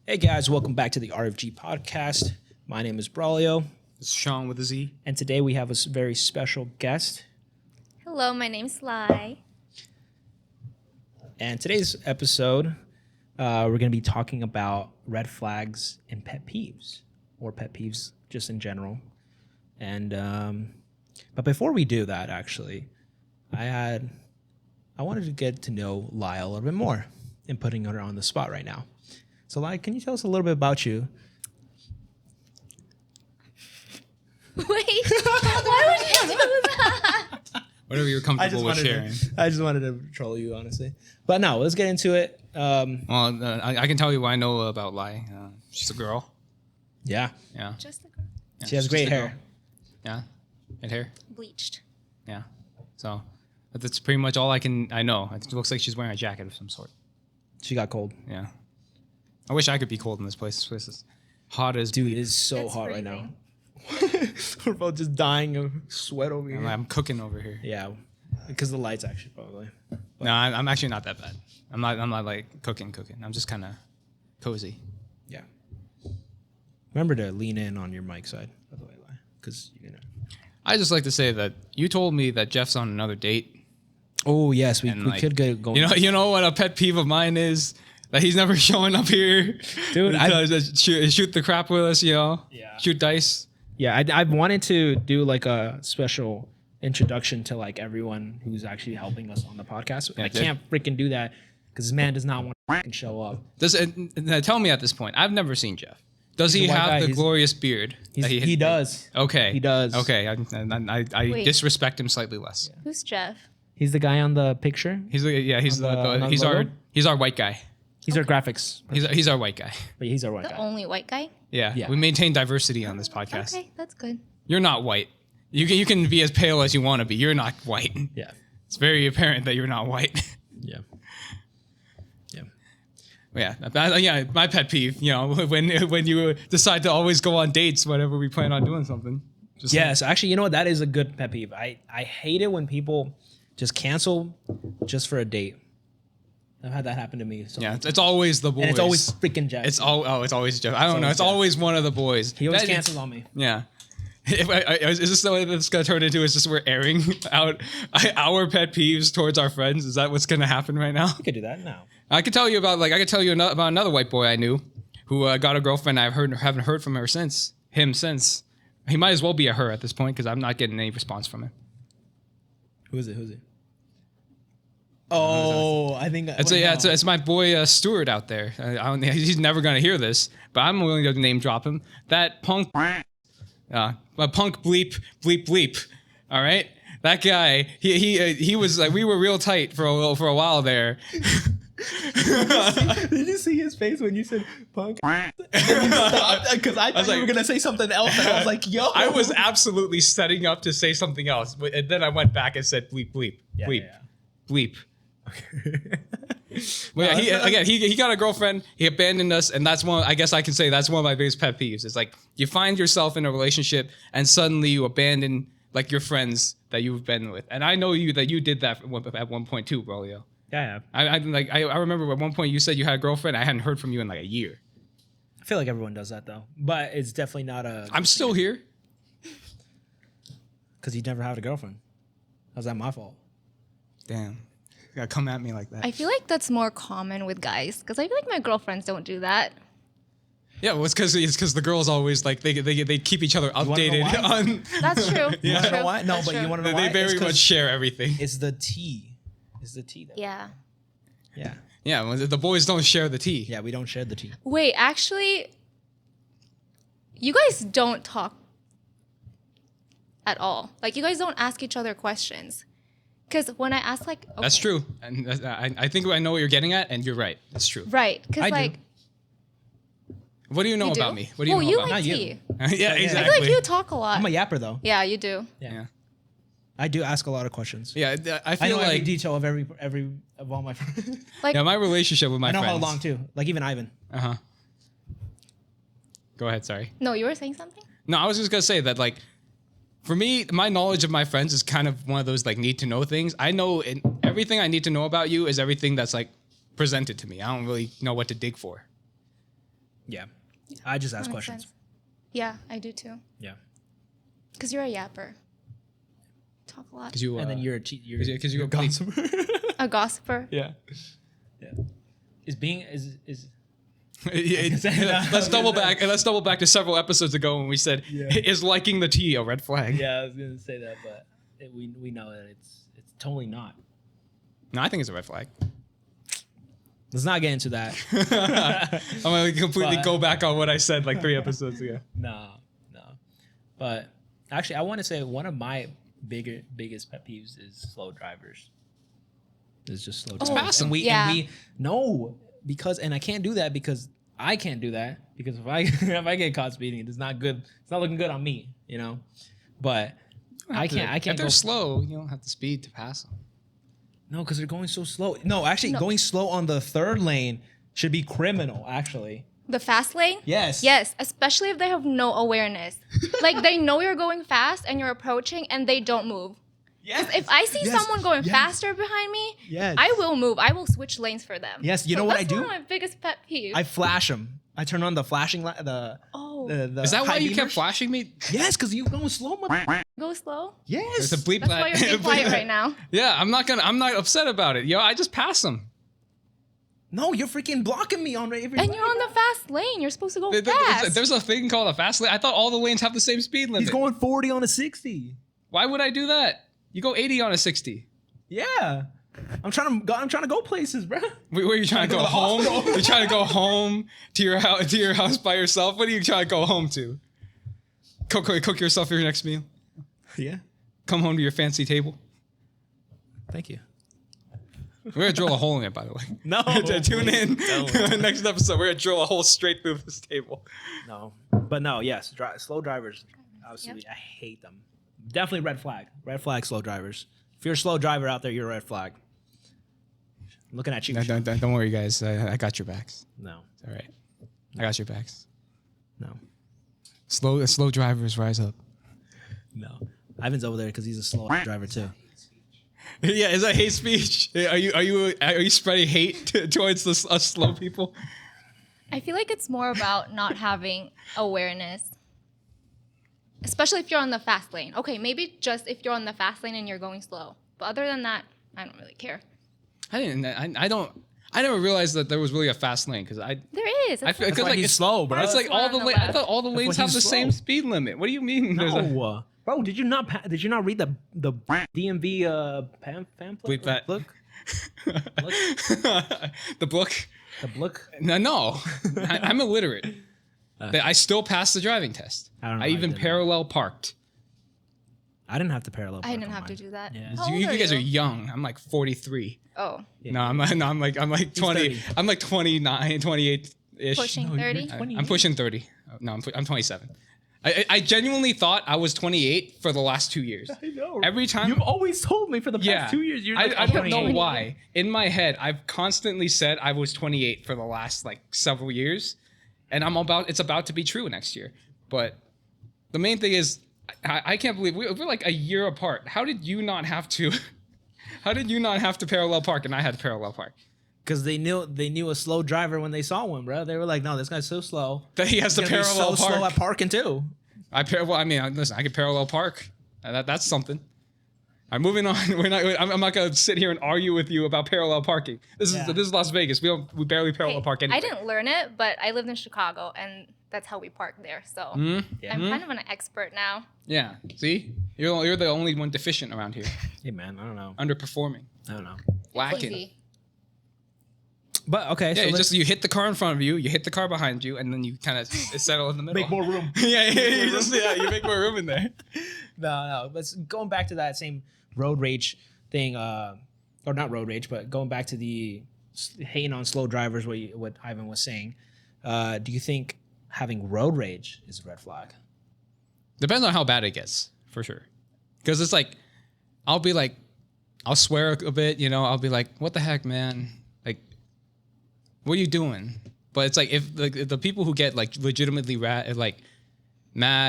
Hey guys, welcome back to the RFG podcast. My name is Braulio, It's Sean with a Z. and today we have a very special guest. Hello, my name's Lai. And today's episode, we're going to be talking about red flags and pet peeves, or pet peeves just in general. And but before we do that, actually, I wanted to get to know Lai a little bit more, and putting her on the spot right now. So, Lai, can you tell us a little bit about you? Wait, why would you do that? Whatever you're comfortable with sharing. I just wanted to troll you, honestly. But no, let's get into it. I can tell you what I know about Lai. She's a girl. Yeah, Yeah. Just the girl. Yeah, she has she's great just a hair. girl. Yeah. And hair. Bleached. Yeah. So that's pretty much all I know. It looks like she's wearing a jacket of some sort. She got cold. Yeah. I wish I could be cold in this place. This place is hot as... Dude, it is so It's hot right now. freezing. We're both just dying of sweat over here. I'm cooking over here. Yeah, because the lights actually probably. No, I'm actually not that bad. I'm not like cooking. I'm just kind of cozy. Yeah. Remember to lean in on your mic side, by the way, because you're gonna. I just like to say that you told me that Jeff's on another date. Oh yes, we And, like, could get going. You know what a pet peeve of mine is? That he's never showing up here. Dude, shoot the crap with us, Yeah. Shoot dice. Yeah, I've wanted to do like a special introduction to like everyone who's actually helping us on the podcast. Yeah, I can't freaking do that because this man does not want to freaking show up. Tell me at this point, I've never seen Jeff. Does he a white have guy. the He's- glorious beard? that He does. Okay. He does. Okay. I Wait. disrespect him slightly less. Who's Jeff? He's the guy on the picture. He's On the logo? he's our white guy. He's our graphics. He's our white guy. But he's our white The guy. only white guy? Yeah. Yeah. We maintain diversity on this podcast. Okay, that's good. You're not white. You can be as pale as you want to be. You're not white. Yeah. It's very apparent that you're not white. Yeah. Yeah. Yeah, my pet peeve, when you decide to always go on dates whenever we plan on doing something. Just Yes, actually, you know what? That is a good pet peeve. I hate it when people just cancel just for a date. I've had that happen to me. So yeah, it's always the boys. and it's always freaking Jeff. it's always Jeff. I don't know. always It's Jeff. always one of the boys. He always That- cancels on me. Yeah. Is this the way that's gonna turn into? Is just we're airing out our pet peeves towards our friends? Is that what's gonna happen right now? We could do that now. I could tell you about about another white boy I knew who got a girlfriend. Haven't heard from her since. He might as well be a her at this point because I'm not getting any response from him. Who is it? Oh, I think It's my boy Stuart out there. I don't, he's never gonna hear this, but I'm willing to name drop him. That punk, a punk bleep bleep bleep. All right, that guy. He was like, we were real tight for a while there. Did you see his face when you said punk? Because I thought you were gonna say something else, and I was like, "Yo!" I was absolutely setting up to say something else, but and then I went back and said bleep bleep bleep bleep. Well, he got a girlfriend. He abandoned us, and that's one. I guess I can say that's one of my biggest pet peeves. It's like you find yourself in a relationship, and suddenly you abandon like your friends that you've been with. And I know that you did that at one point too, Braulio. Yeah. I remember at one point you said you had a girlfriend. I hadn't heard from you in like a year. I feel like everyone does that though, but it's definitely not a. I'm still here. Because you never had a girlfriend. How's that my fault? Damn, you gotta come at me like that. I feel like that's more common with guys because I feel like my girlfriends don't do that. Yeah, well, it's because the girls always like they keep each other wanna know updated why? on. That's true. You wanna True. know why? No, That's but you true. want to know why? They very It's 'cause much share everything. It's the tea. It's the tea. That Yeah. Yeah. Yeah, well, the boys don't share the tea. Yeah, we don't share the tea. Wait, actually, you guys don't talk at all. Like, you guys don't ask each other questions. Because when I ask, like, okay, That's true, and I think I know what you're getting at, and you're right. That's true. Right. Because, I do. like, What do you know you do? about me? What do you know you about like me? Not tea. you. Yeah, I exactly. feel like you talk a lot. I'm a yapper though. Yeah, you do. Yeah, I do ask a lot of questions. yeah. I I feel know every like detail of every of all my friends. Like, yeah, my relationship with my I know friends. how long too. Like even Ivan. Go ahead. Sorry. no, you were saying something? No, I was just gonna say that like for me, my knowledge of my friends is kind of one of those like need to know things. I know everything I need to know about you is everything that's like presented to me. I don't really know what to dig for. Yeah. I just ask That makes questions. sense. Yeah, I do too. Yeah. Because you're a yapper. Talk a lot. Because you And then you're you're a gossiper. A gossiper. yeah. Yeah. Is being is Let's double back and let's double back to several episodes ago when we said is liking the tea a red flag? Yeah, I was gonna say that, but we know that it's totally not. No, I think it's a red flag. Let's not get into that. I'm gonna completely But- go back on what I said like 3 episodes ago. No. But actually, I want to say one of my biggest pet peeves is slow drivers. It's just slow drivers. pass 'em. Yeah. And we no, because and I can't do that because I can't do that because if I if I get caught speeding, it's not good. It's not looking good on me, you know. But I can't If they're go slow, you don't have to speed to pass them. no because they're going so slow. No, actually, No. going slow on the third lane should be criminal. Actually, The fast lane? yes, Yes, especially if they have no awareness. Like they know you're going fast and you're approaching and they don't move. yes. If I see Yes. someone going Yes. faster behind me, Yes. I will move. I will switch lanes for them. Yes, you know what I that's do? One of my biggest pet peeves. I flash them. I turn on the flashing light. The Is that why high you kept beamers. flashing me? Yes, because you going slow. Go slow. Yes. There's a bleep That's why you're being quiet right now. Yeah, I'm not upset about it. Yo, I just pass them. No, you're freaking blocking me on every. And you're on the fast lane. You're supposed to go There's fast. a thing called a fast lane. I thought all the lanes have the same speed limit. He's going 40 on a 60. Why would I do that? You go 80 on a 60. Yeah. I'm trying to go places, bro. Where are you trying to go to the home? hospital. You're trying to go home to your house by yourself. What are you trying to go home to? Cook yourself your next meal. Yeah. Come home to your fancy table. Thank you. We're gonna drill a hole in it, by the way. No. Tune in Don't. next episode. We're gonna drill a hole straight through this table. No. But no, yes. Slow drivers. Absolutely. I hate them. Definitely red flag. Red flag, slow drivers. If you're a slow driver out there, you're a red flag. I'm looking at you. No, don't worry, guys. I got your backs. No. It's all right. I got your backs. No. Slow drivers rise up. No. Ivan's over there because he's a slow driver too. Yeah, is that hate speech? Are you spreading hate towards us slow people? I feel like it's more about not having awareness. Especially if you're on the fast lane. Okay, maybe just if you're on the fast lane and you're going slow. But other than that, I don't really care. I never realized that there was really a fast lane because There is. I feel That's why like he's it's slow, bro. It's like That's all the why on the lanes. I left. thought all the lanes why have the he's same slow. speed limit. What do you mean? There's a- No. Bro, did you not read the DMV pamphlet? Bleep that. Look. The book. The book. No. I'm illiterate. I still passed the driving test. I don't know I how you even did that. parallel parked. I didn't have to parallel. I park didn't on have to mine. do that. Yeah. How old You guys are you? young. I'm like 43. Oh, Yeah. No, I'm like 20. 30. I'm like 29, 28 ish. pushing No, you're 30. 20. I'm pushing 30. No, I'm 27. I genuinely thought I was 28 for the last 2 years. I know. Every time. You've always told me for the past Yeah. 2 years. You're I like, don't know 28. why. In my head, I've constantly said I was 28 for the last like several years, and it's about to be true next year. But the main thing is, I can't believe we're like a year apart. How did you not have to? How did you not have to parallel park and I had to parallel park? Because they knew a slow driver when they saw one, bro. They were like, no, this guy's so slow. That he has to He's gonna be parallel so park. slow at parking too. Listen, I could parallel park. That's something. All right, moving on. I'm not gonna sit here and argue with you about parallel parking. This is Las Vegas. We barely parallel park I anywhere. didn't learn it, but I lived in Chicago, and that's how we park there. So Yeah. I'm kind of an expert now. Yeah. See, you're the only one deficient around here, Hey man, I don't know. underperforming, I don't know. lacking. Easy. But okay, Yeah, so you let's you hit the car in front of you, you hit the car behind you, and then you kind of settle in the middle. make more room. yeah, you make more room in there. No. But going back to that same road rage thing, or not road rage, but going back to the hating on slow drivers, what Ivan was saying. Do you think having road rage is a red flag? Depends on how bad it gets, for sure. Because it's like, I'll swear a bit, I'll be like, what the heck, man? Like, what are you doing? But it's like, if the people who get like legitimately mad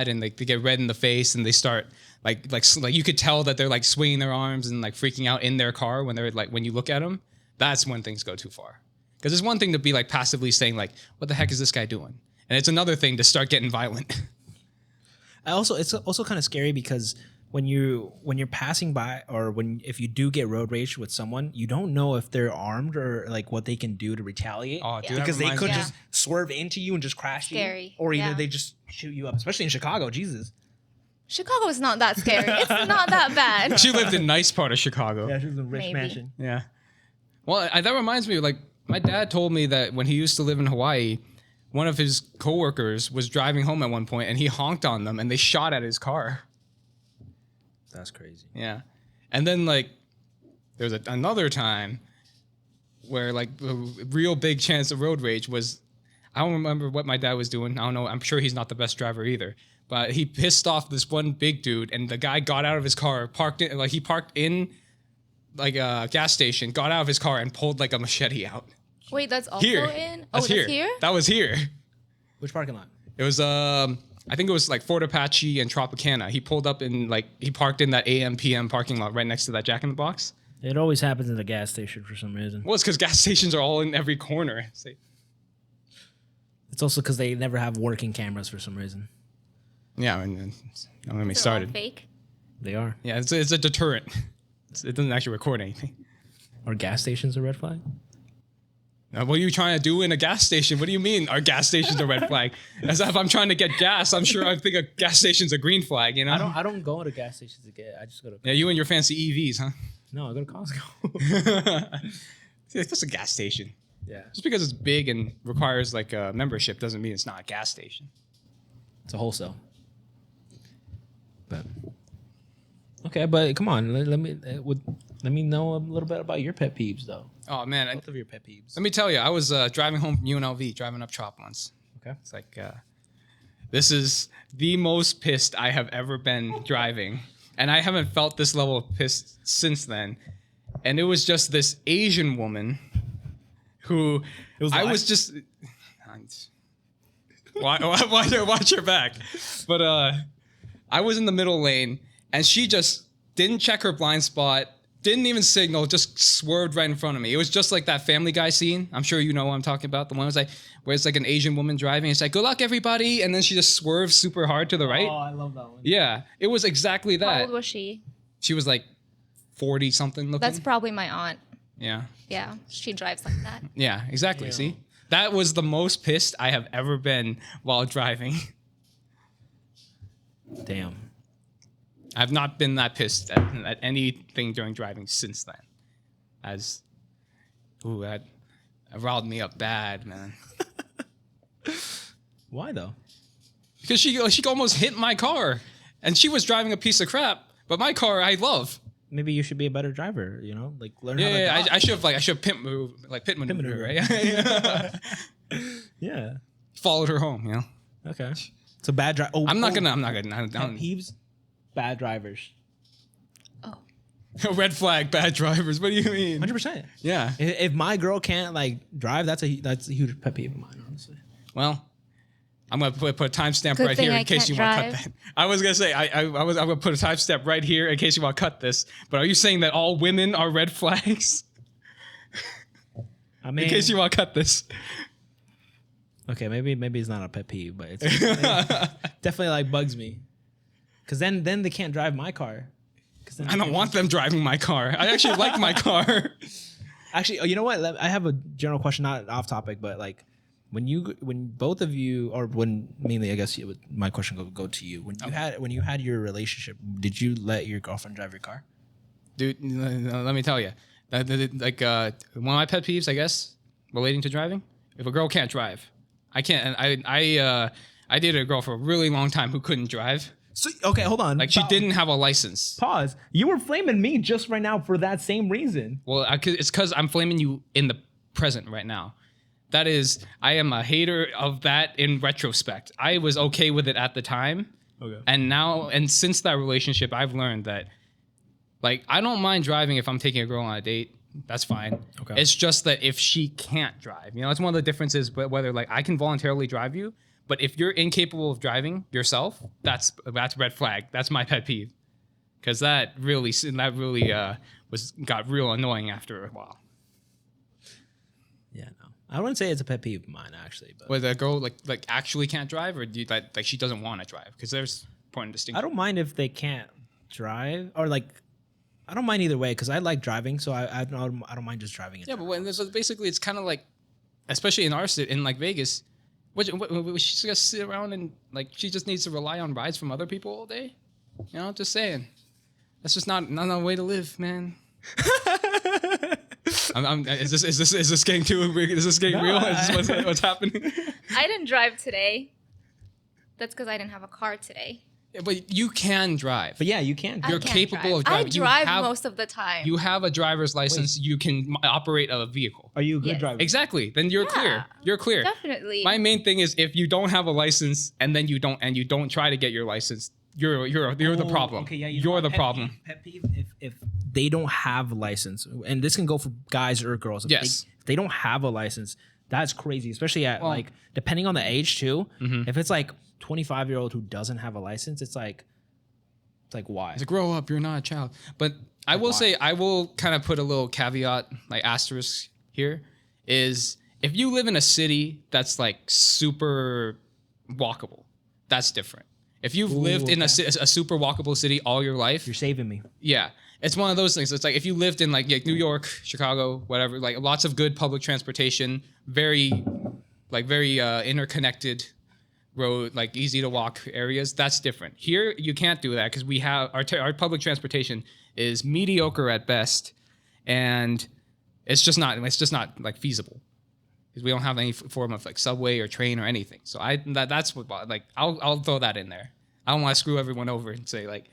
and like they get red in the face and they start like you could tell that they're like swinging their arms and like freaking out in their car when they're like, when you look at them, that's when things go too far. Because it's one thing to be like passively saying like, what the heck is this guy doing? And it's another thing to start getting violent. It's also kind of scary because when you're passing by, or if you do get road rage with someone, you don't know if they're armed or like what they can do to retaliate. Oh, dude, because they could me. just swerve into you and just crash Scary. you, or either Yeah. they just shoot you up. Especially in Chicago, Jesus. Chicago is not that scary. It's not that bad. She lived in a nice part of Chicago. Yeah, she was a rich Maybe. mansion. Yeah. Well, that reminds me, like, my dad told me that when he used to live in Hawaii, one of his coworkers was driving home at one point and he honked on them and they shot at his car. That's crazy. Yeah. And then, like, there was another time where, like, the real big chance of road rage was, I don't remember what my dad was doing. I don't know. I'm sure he's not the best driver either. But he pissed off this one big dude, and the guy got out of his car, parked in like a gas station, got out of his car and pulled like a machete out. Wait, that's also Here. in? That's That's here? That was here. Which parking lot? It was I think it was like Fort Apache and Tropicana. He pulled up in he parked in that AM PM parking lot right next to that Jack in the Box. It always happens in the gas station for some reason. Well, it's because gas stations are all in every corner. It's also because they never have working cameras for some reason. Yeah, and don't get me They're all started. fake. They are. Yeah, it's a deterrent. It doesn't actually record anything. Are gas stations a red flag? What are you trying to do in a gas station? What do you mean our gas station's a red flag? As if I'm trying to get gas, I'm sure I think a gas station's a green flag, you know? I don't go to gas stations to get. I just go to. Yeah, you and your fancy EVs, huh? No, I go to Costco. See, that's a gas station. Yeah, Just because it's big and requires like a membership doesn't mean it's not a gas station. it's a wholesale. But okay, but come on, let me know a little bit about your pet peeves, though. Oh man, Both of your pet peeves. let me tell you, I was driving home from UNLV, driving up Trop once. Okay. It's like this is the most pissed I have ever been driving, and I haven't felt this level of pissed since then. And it was just this Asian woman who I live? was just watch your back. But I was in the middle lane, and she just didn't check her blind spot, didn't even signal, just swerved right in front of me. It was just like that Family Guy scene. I'm sure you know what I'm talking about. The one was like where it's like an Asian woman driving. It's like, good luck, everybody. And then she just swerves super hard to the right. Oh, I love that one. Yeah, it was exactly How that. old was she? She was like 40 something looking. That's probably my aunt. Yeah. Yeah, she drives like that. Yeah, exactly. Ew. See? That was the most pissed I have ever been while driving. Damn. I've not been that pissed at anything during driving since then. That riled me up bad, man. Why though? Because she almost hit my car, and she was driving a piece of crap. But my car, I love. Maybe you should be a better driver. You know, like learn how to. Yeah, dodge. I should pit maneuver, maneuver. right? Yeah. Followed her home, you know. Okay. It's a bad drive. Oh, I'm not gonna. Pet peeves, bad drivers. Oh, Red flag, bad drivers. What do you mean? 100%. Yeah. If my girl can't like drive, that's a huge pet peeve of mine, honestly. Well, I'm gonna put a timestamp Good right thing here I in case can't you want to cut drive. that. I was gonna say I'm gonna put a timestamp right here in case you want to cut this. But are you saying that all women are red flags? I mean, In case you want to cut this. okay, maybe it's not a pet peeve, but it's definitely like bugs me. Cause then they can't drive my car. Cause then I don't want them driving my car. I actually like my car. Actually, oh, you know what? I have a general question, not off topic, but like when both of you, or when mainly, I guess my question would go to you. When you had your relationship, did you let your girlfriend drive your car? Dude, let me tell you. Like one of my pet peeves, I guess, relating to driving. If a girl can't drive, I can't. And I dated a girl for a really long time who couldn't drive. So okay, hold on. Like she didn't have a license. Pause. You were flaming me just right now for that same reason. Well, it's because I'm flaming you in the present right now. That is, I am a hater of that in retrospect. I was okay with it at the time. Okay. And since that relationship, I've learned that, like, I don't mind driving if I'm taking a girl on a date. That's fine. Okay. It's just that if she can't drive, you know, that's one of the differences. But whether like I can voluntarily drive you, but if you're incapable of driving yourself, that's red flag. That's my pet peeve, because that really got real annoying after a while. Yeah, no. I wouldn't say it's a pet peeve of mine actually, but Where the girl like actually can't drive, or do you, like she doesn't want to drive? Because there's important distinction. I don't mind if they can't drive, or like I don't mind either way because I like driving, so I don't mind just driving it. Yeah, but when there's basically it's kind of like, especially in our city, in like Vegas, what she's gonna sit around and like she just needs to rely on rides from other people all day. You know, just saying, that's just not a way to live, man. Is this getting too? Is this getting real? Is this what's happening? I didn't drive today. That's because I didn't have a car today. Yeah, but you can drive. But yeah, you can. You're capable of driving. I drive most of the time. You have a driver's license. You can operate a vehicle. Are you a good Yes. driver? Exactly. Then you're clear. You're clear. Definitely. My main thing is if you don't have a license and then you don't try to get your license, you're the problem. Okay, yeah, you're the problem. Pet peeve if they don't have a license, and this can go for guys or girls. If they don't have a license, that's crazy. Especially at like depending on the age too. If it's like 25-year-old who doesn't have a license, it's like why? It's like, grow up, you're not a child. But I will say, I will kind of put a little caveat, like asterisk here, is if you live in a city that's like super walkable, that's different. If you've lived in a super walkable city all your life, You're saving me. yeah, it's one of those things. It's like if you lived in like New York, Chicago, whatever, like lots of good public transportation, very interconnected road, like easy to walk areas, that's different. Here you can't do that because we have our public transportation is mediocre at best, and it's just not like feasible because we don't have any form of like subway or train or anything. So that's what like I'll throw that in there. I don't want to screw everyone over and say like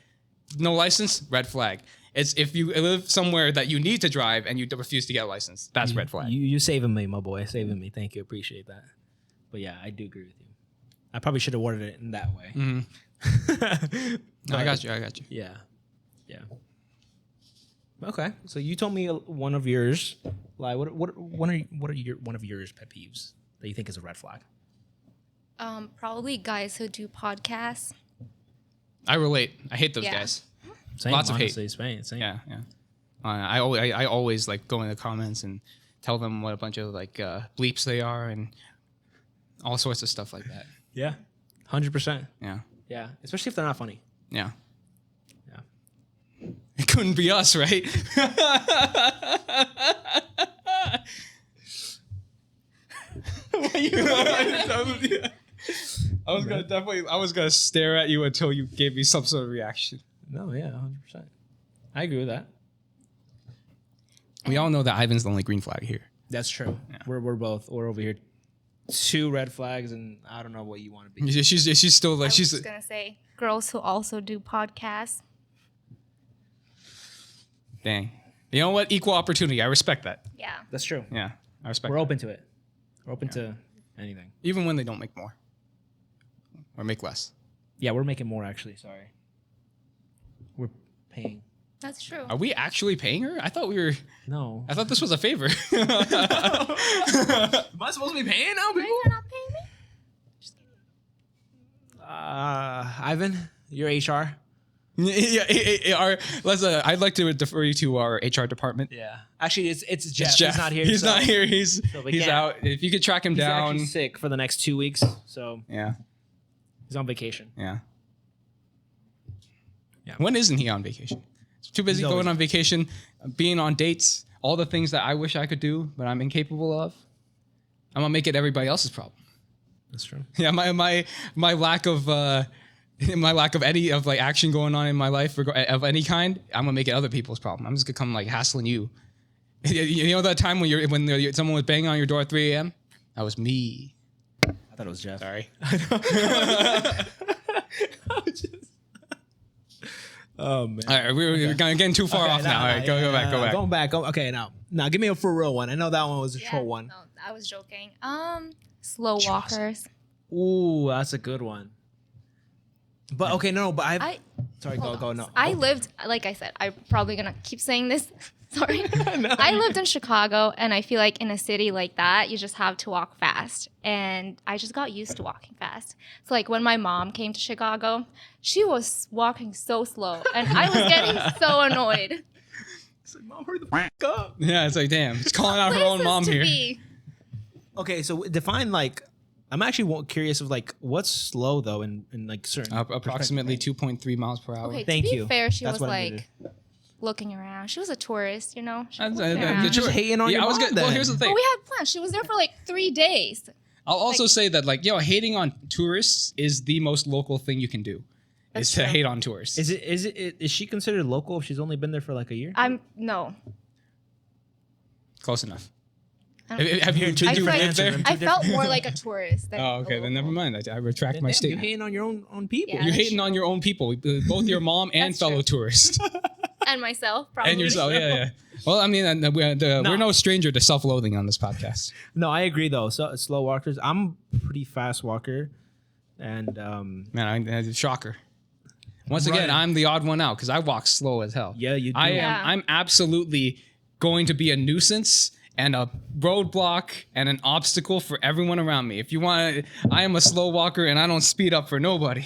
no license, red flag. It's if you live somewhere that you need to drive and you refuse to get a license, that's red flag. You saving me, my boy, saving me. Thank you, appreciate that. But yeah, I do agree with you. I probably should have worded it in that way. No, I got you. Yeah. Okay, so you told me one of yours. Like, what are one of yours pet peeves that you think is a red flag? Probably guys who do podcasts. I relate. I hate those Yeah. guys. Same, Lots of hate. honestly, Same. Yeah. I always like go in the comments and tell them what a bunch of like bleeps they are and all sorts of stuff like that. Yeah, 100%. Yeah. Yeah, especially if they're not funny. Yeah. Yeah. It couldn't be us, right? I was gonna stare at you until you gave me some sort of reaction. No, yeah, 100%. I agree with that. We all know that Ivan's the only green flag here. That's true. Yeah. We're over here. 2 red flags, and I don't know what you want to be. She's still like I was she's just gonna say girls who also do podcasts. dang. You know what? Equal opportunity. I respect that. Yeah. That's true. Yeah, I respect. We're that. open to it. We're open to anything. Even when they don't make more or make less. Yeah, we're making more actually. Sorry. We're paying. That's true. Are we actually paying her? I thought we were. No. I thought this was a favor. Am I supposed to be paying now, You guys are not paying me? Ivan, you're HR. Yeah, I'd like to defer you to our HR department. Yeah. Actually, it's Jeff. It's Jeff. He's not here. He's so not here. He's we can't. out. If you could track him He's down. actually sick for the next 2 weeks, so Yeah. he's on vacation. Yeah. Yeah. When isn't he on vacation? He's too busy He's going always- on vacation, being on dates, all the things that I wish I could do, but I'm incapable of. I'm gonna make it everybody else's problem. That's true. Yeah, my lack of any of like action going on in my life of any kind, I'm gonna make it other people's problem. I'm just gonna come like hassling you. You know that time when someone was banging on your door at 3 a.m. That was me. I thought it was Jeff. Sorry. Oh man. All right, we're getting too far off now. All right, go back. Going back. Okay, now give me a for real one. I know that one was a troll one. No, I was joking. Slow walkers. Ooh, that's a good one. But okay, no, but sorry, go. No, I lived, like I said, I'm probably gonna keep saying this. Sorry. I lived in Chicago, and I feel like in a city like that, you just have to walk fast. And I just got used to walking fast. So like when my mom came to Chicago, she was walking so slow, and I was getting so annoyed. It's like, Mom, hurry the fuck up. Yeah, it's like damn, it's calling out her own Places mom to here. be. Okay, so define like. I'm actually curious of like what's slow though in like certain Approximately 2.3 miles per hour. Okay, Thank to be you. fair, she That's was what I'm like looking around. She was a tourist, you know. She was That's- looking that- around. the Just tour- hating on your I was mom, gonna, well, then. here's the thing. But we had plans. She was there for like 3 days. I'll also say that like hating on tourists is the most local thing you can do. That's is to true. hate on tourists. Is she considered local if she's only been there for like a year? No. Close enough. I don't- Have you Hearing two I different felt- answers. I felt more like a tourist. Than Oh, okay. a Then never local. mind. I retract my Damn, you're statement. hating on your own people. Yeah. You're that's hating on your own people, both your mom and That's fellow true. tourists, And myself, probably. and yourself. Yeah. Well, I mean, we're no stranger to self-loathing on this podcast. No, I agree though. So slow walkers. I'm a pretty fast walker, and Man, shocker. Once again, Right. I'm the odd one out because I walk slow as hell. yeah, you do. Yeah. I'm absolutely going to be a nuisance and a roadblock and an obstacle for everyone around me. If you want, I am a slow walker and I don't speed up for nobody.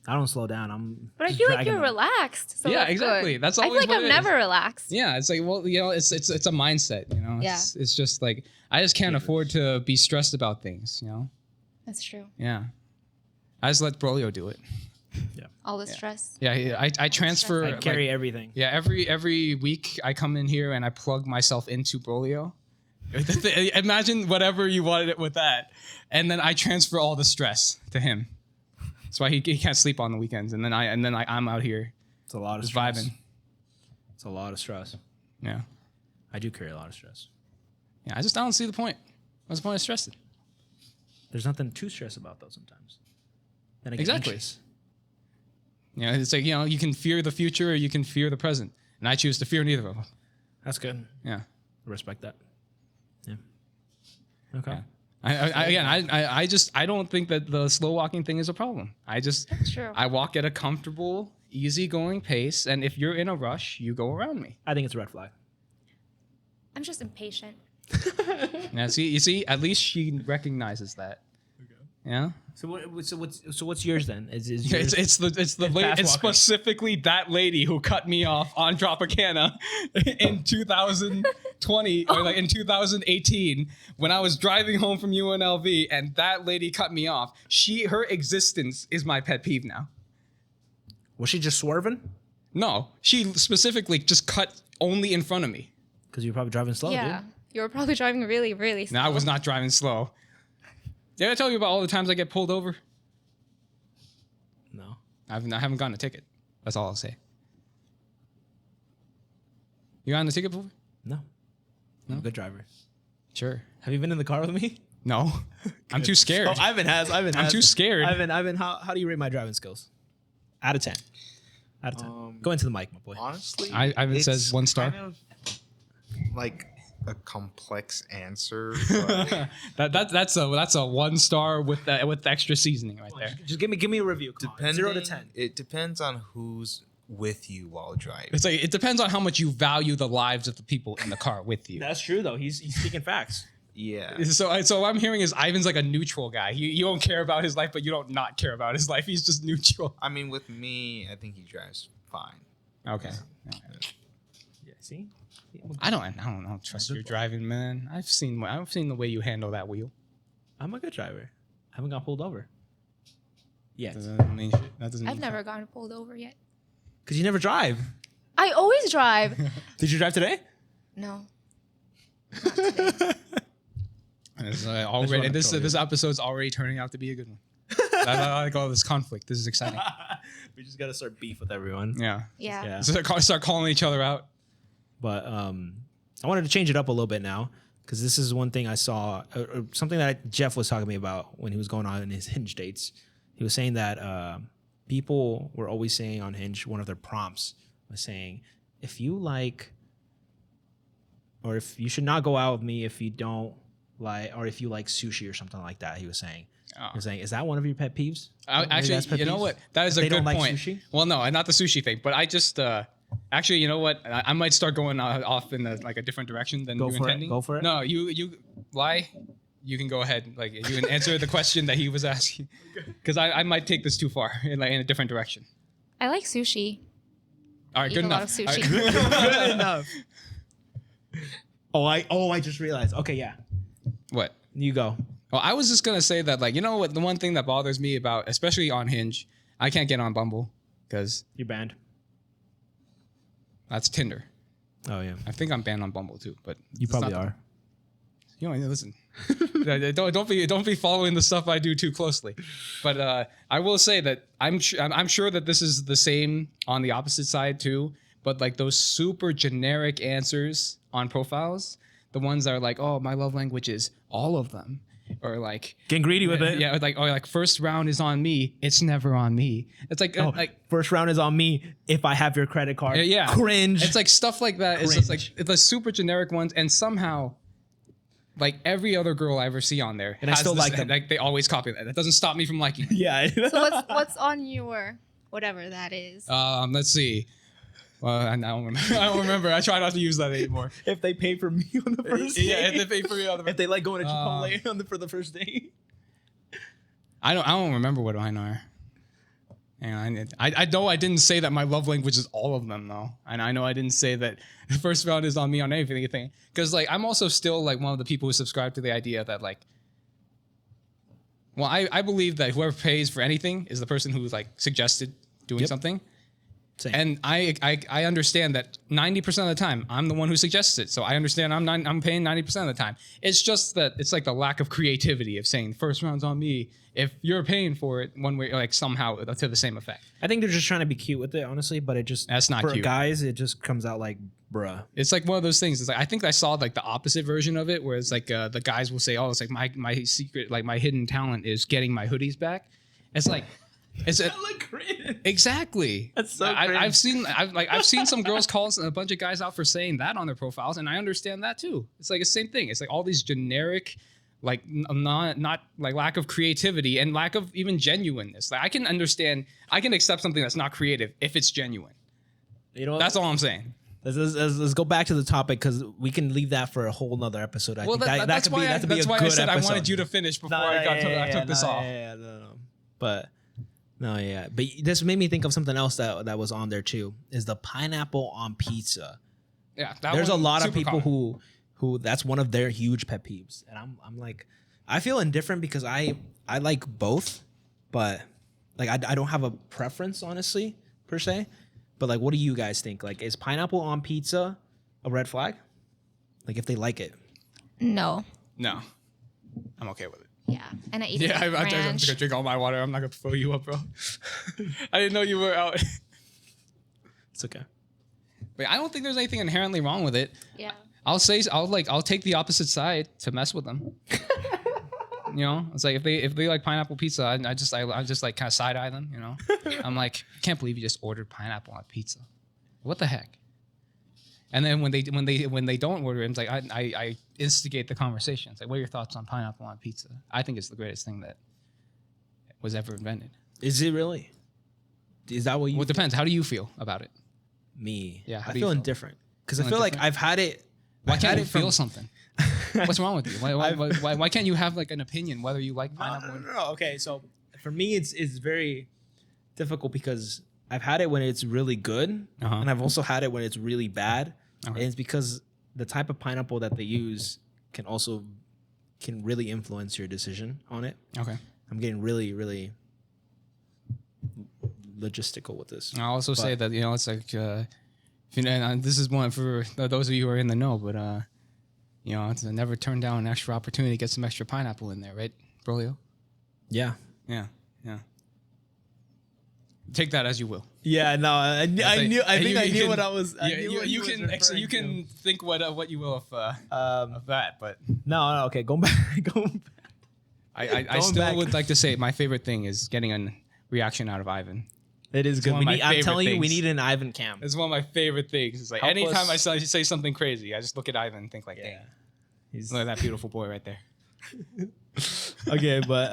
I don't slow down. I'm. But I just feel like dragging you're them. relaxed. So Yeah, that's exactly. Good. That's I feel always like what I'm it never is. relaxed. Yeah, it's like, well, it's a mindset, you know. Yeah. It's just like I just can't afford to be stressed about things, you know. That's true. Yeah. I just let Brolio do it. All the stress. Yeah, I transfer. I like, carry everything. yeah, every week I come in here and I plug myself into Brolio. Imagine whatever you wanted it with that, and then I transfer all the stress to him. That's why he can't sleep on the weekends, and then I'm out here It's a lot of just stress. vibing. It's a lot of stress. Yeah, I do carry a lot of stress. yeah. I don't see the point. What's the point of stressing? There's nothing to stress about though. Sometimes. Then I get Exactly. anxious. You know, it's like you can fear the future or you can fear the present, and I choose to fear neither of them. That's good. Yeah. I respect that. Yeah. Okay. Yeah. I don't think that the slow walking thing is a problem. That's true. I walk at a comfortable, easygoing pace, and if you're in a rush, you go around me. I think it's a red flag. I'm just impatient. Now, you see, at least she recognizes that. Yeah, So what's yours then? Is yours? it's the fast it's walking. specifically that lady who cut me off on Tropicana in 2020 or like in 2018 when I was driving home from UNLV, and that lady cut me off. Her existence is my pet peeve now. Was she just swerving? No, she specifically just cut only in front of me. Because you're probably driving slow, yeah. dude. You were probably driving really, really slow. No, I was not driving slow. Did I tell you about all the times I get pulled over? No. I haven't gotten a ticket. That's all I'll say. You gotten a ticket before? No. I'm a good driver. Sure. Have you been in the car with me? No. I'm too scared. Oh, Ivan has. I'm too scared. Ivan, how do you rate my driving skills? Out of 10. Out of 10. Go into the mic, my boy. Honestly, Ivan says it's 1 star. kind of like a complex answer. But That's a 1 star with extra seasoning right there. Just give me a review. Come on. 0 to 10. It depends on who's with you while driving. It's like it depends on how much you value the lives of the people in the car with you. That's true though. He's speaking facts. Yeah. So what I'm hearing is Ivan's like a neutral guy. You don't care about his life, but you don't not care about his life. He's just neutral. I mean, with me, I think he drives fine. Okay. Yeah. See. I don't trust your driving, man. I've seen the way you handle that wheel. I'm a good driver. I haven't got pulled over. Yet. Doesn't mean shit. That doesn't. I've mean never gotten pulled over yet. Because you never drive. I always drive. Did you drive today? No. It's, wanna already this control you. this episode's already turning out to be a good one. I like all this conflict. This is exciting. We just gotta start beef with everyone. Yeah. Yeah. Yeah. So start calling each other out. But I wanted to change it up a little bit now because this is one thing I saw, or something that Jeff was talking to me about when he was going on in his Hinge dates. He was saying that people were always saying on Hinge, one of their prompts was saying, if you like, or if you should not go out with me if you don't like, or if you like sushi or something like that. He was saying. Oh. He was saying, is that one of your pet peeves? Maybe that's Actually, pet you know peeves? what? That is If a they don't good like point. sushi? Well, no, not the sushi thing, but I just actually, you know what? I might start going off in a different direction than Go you for it. intending. Go for it. No, you lie. You can go ahead. Like you can answer the question that he was asking, because I might take this too far in a different direction. I like sushi. All right, Eat good a lot enough. of sushi. All right. Good enough. I just realized. Okay, yeah. What? You go. Well, I was just gonna say that, like, you know what? The one thing that bothers me about, especially on Hinge, I can't get on Bumble because You're banned. that's Tinder. Oh yeah. I think I'm banned on Bumble too, but You it's probably not- are. You know, listen. don't be following the stuff I do too closely. But I will say that I'm sure that this is the same on the opposite side too. But like those super generic answers on profiles, the ones that are like, oh, my love language is all of them, or like Getting greedy with it. yeah, or like first round is on me, it's never on me. It's like Oh, like. first round is on me if I have your credit card. Yeah, Cringe. It's like stuff like that. It's just like Cringe. the super generic ones, and somehow, like every other girl I ever see on there, And I has still this- like them. Like they always copy that. That doesn't stop me from liking it. yeah. So what's on your whatever that is? Let's see. Well, I don't remember. I don't remember. I try not to use that anymore. if they pay for me on the first Yeah, date. if they pay for me on the If they like going to Chipotle for the first date. I don't remember what mine are. And I know I didn't say that my love language is all of them though, and I know I didn't say that the first round is on me on anything, because like I'm also still like one of the people who subscribe to the idea that like, well, I believe that whoever pays for anything is the person who like suggested doing Yep. something. Same. And I understand that 90% of the time I'm the one who suggests it, so I understand I'm paying 90% of the time. It's just that it's like the lack of creativity of saying first round's on me if you're paying for it one way, like somehow to the same effect. I think they're just trying to be cute with it, honestly, but it just That's not for cute. guys, it just comes out like bruh. It's like one of those things. It's like I think I saw like the opposite version of it, where it's like the guys will say, "Oh, it's like my secret, like my hidden talent is getting my hoodies back." It's like. It's a, exactly. That's so I've seen some girls call a bunch of guys out for saying that on their profiles, and I understand that too. It's like the same thing. It's like all these generic, like not like lack of creativity and lack of even genuineness. Like I can accept something that's not creative if it's genuine. You know, That's all I'm saying. Let's go back to the topic because we can leave that for a whole nother episode. I think that could be a good I said episode. I wanted you to finish before I took this off. But this made me think of something else that was on there too. Is the pineapple on pizza? Yeah, There's a one, lot of super people common. who that's one of their huge pet peeves, and I'm like, I feel indifferent because I like both, but like I don't have a preference honestly per se. But like, what do you guys think? Like, is pineapple on pizza a red flag? Like, if they like it. No. No, I'm okay with it. Yeah, and I eat Yeah, it with I'm ranch. gonna drink all my water. I'm not gonna fill you up, bro. I didn't know you were out. It's okay. But I don't think there's anything inherently wrong with it. Yeah. I'll take the opposite side to mess with them. You know, it's like if they like pineapple pizza, I just like kind of side eye them. You know, I'm like, I can't believe you just ordered pineapple on pizza. What the heck? And then when they don't order it, it's like I instigate the conversation. It's like, what are your thoughts on pineapple on pizza? I think it's the greatest thing that was ever invented. Is it really? Is that what you? Well, it depends. How do you feel about it? Me. Yeah, how I do you feel feel? indifferent because I Feel feel like indifferent? I've had it. Why I've can't had you it from- feel something? What's wrong with you? Why can't you have like an opinion whether you like pineapple? No. Okay, so for me, it's very difficult because I've had it when it's really good, Uh-huh. and I've also had it when it's really bad. Okay. And it's because the type of pineapple that they use can really influence your decision on it. Okay. I'm getting really, really logistical with this. I'll also say that, you know, it's like, if you know, and this is one for those of you who are in the know, but, you know, it's never turn down an extra opportunity to get some extra pineapple in there, right, Brolio? Yeah. Yeah. Take that as you will. Yeah, no, I knew what I was. I Yeah, knew what you he was can referring you can to. think what you will of that, but No, okay, go back. I Going still back. would like to say my favorite thing is getting a reaction out of Ivan. It is good. one of my I'm favorite telling you, we things. need an Ivan cam. It's one of my favorite things. It's like Help anytime us. I say something crazy, I just look at Ivan and think like, Yeah. damn, look at that beautiful boy right there. Okay, but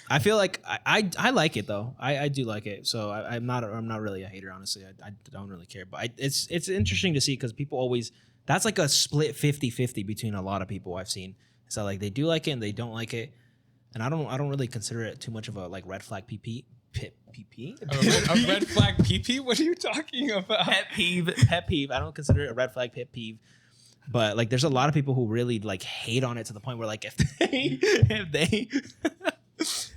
I feel like I like it though. I do like it. So I'm not really a hater, honestly. I don't really care. But it's interesting to see because people always that's like a split 50-50 between a lot of people I've seen. So like they do like it and they don't like it, and I don't really consider it too much of a like red flag PP. A red flag PP? What are you talking about? Pet peeve. I don't consider it a red flag pet peeve. But like, there's a lot of people who really like hate on it to the point where like if they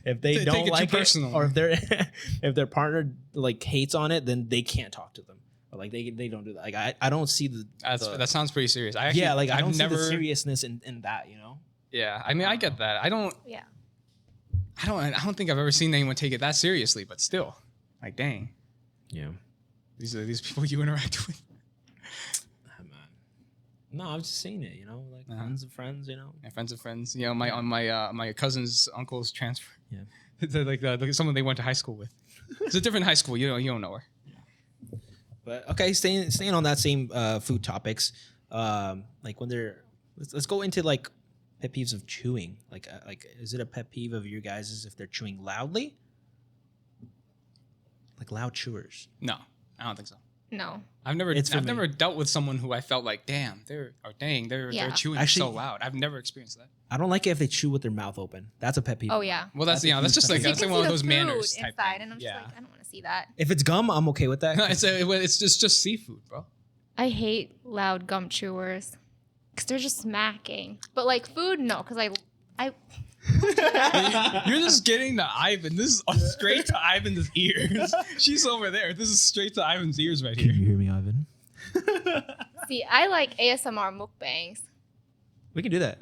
They don't take it too like it, personal. or if their partner like hates on it, then they can't talk to them. Or like they don't do that. Like I don't see That sounds pretty serious. I actually, yeah, like I don't I've never see the seriousness in that, you know. Yeah, I mean, I get that. I don't think I've ever seen anyone take it that seriously. But still, like, dang, Yeah. these are these people you interact with. No, I've just seen it, you know, like friends of friends, you know. My friends of friends. You know, my cousin's uncle's transfer. Yeah. To like someone they went to high school with. It's a different high school. You don't know her. But okay, staying on that same food topics, like when they're let's go into like pet peeves of chewing. Like is it a pet peeve of you guys if they're chewing loudly? Like loud chewers. No, I don't think so. No. I've never It's for me. never dealt with someone who I felt like, damn, they're Yeah. chewing Actually- so loud. I've never experienced that. I don't like it if they chew with their mouth open. That's a pet peeve. Oh yeah. Well, that's That's a that's huge just pet like peeve. that's You like can one of see those the manners food type inside, thing. and I'm Yeah. just like, I don't want to see that. If it's gum, I'm okay with that. No, it's just seafood, bro. I hate loud gum chewers because they're just smacking. But like food, no, because I You're just getting to Ivan. This is straight to Ivan's ears. She's over there. This is straight to Ivan's ears right here. you hear me, Ivan? see. I like ASMR mukbangs. We can do that.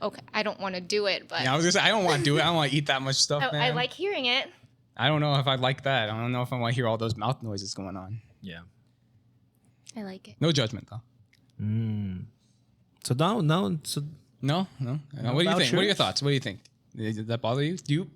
Okay, I don't want to do it, but Yeah, I was gonna say I don't want to do it. I don't want to eat that much stuff, man. I like hearing it. I don't know if I like that. I don't know if I want to hear all those mouth noises going on. Yeah. I like it. No judgment though. So no. So No. No What do you loud think? What are your cheers? thoughts? What do you think? Did that bother you? Do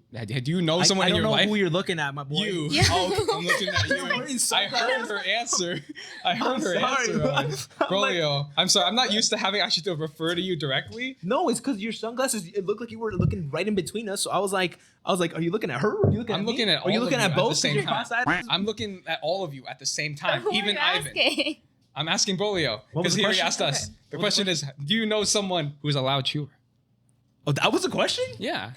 you know I someone in don't your know life? who you're looking at, my boy. You. Yeah. Oh, I'm looking at you. wearing I heard her answer. I heard her answer. Brolio, I'm sorry. I'm not used to having actually to refer to you directly. No, it's because your sunglasses. It looked like you were looking right in between us. So I was like, are you looking at her? Are you looking I'm at looking me? at Are you all looking of at you at both? the same time. Cross-eyed? I'm looking at all of you at the same time, Who are even you Ivan. asking? I'm asking Brolio What was because the he already question? asked us. Okay. The What was the question is, do you know someone who's a loud chewer? Oh, that was a question? Yeah.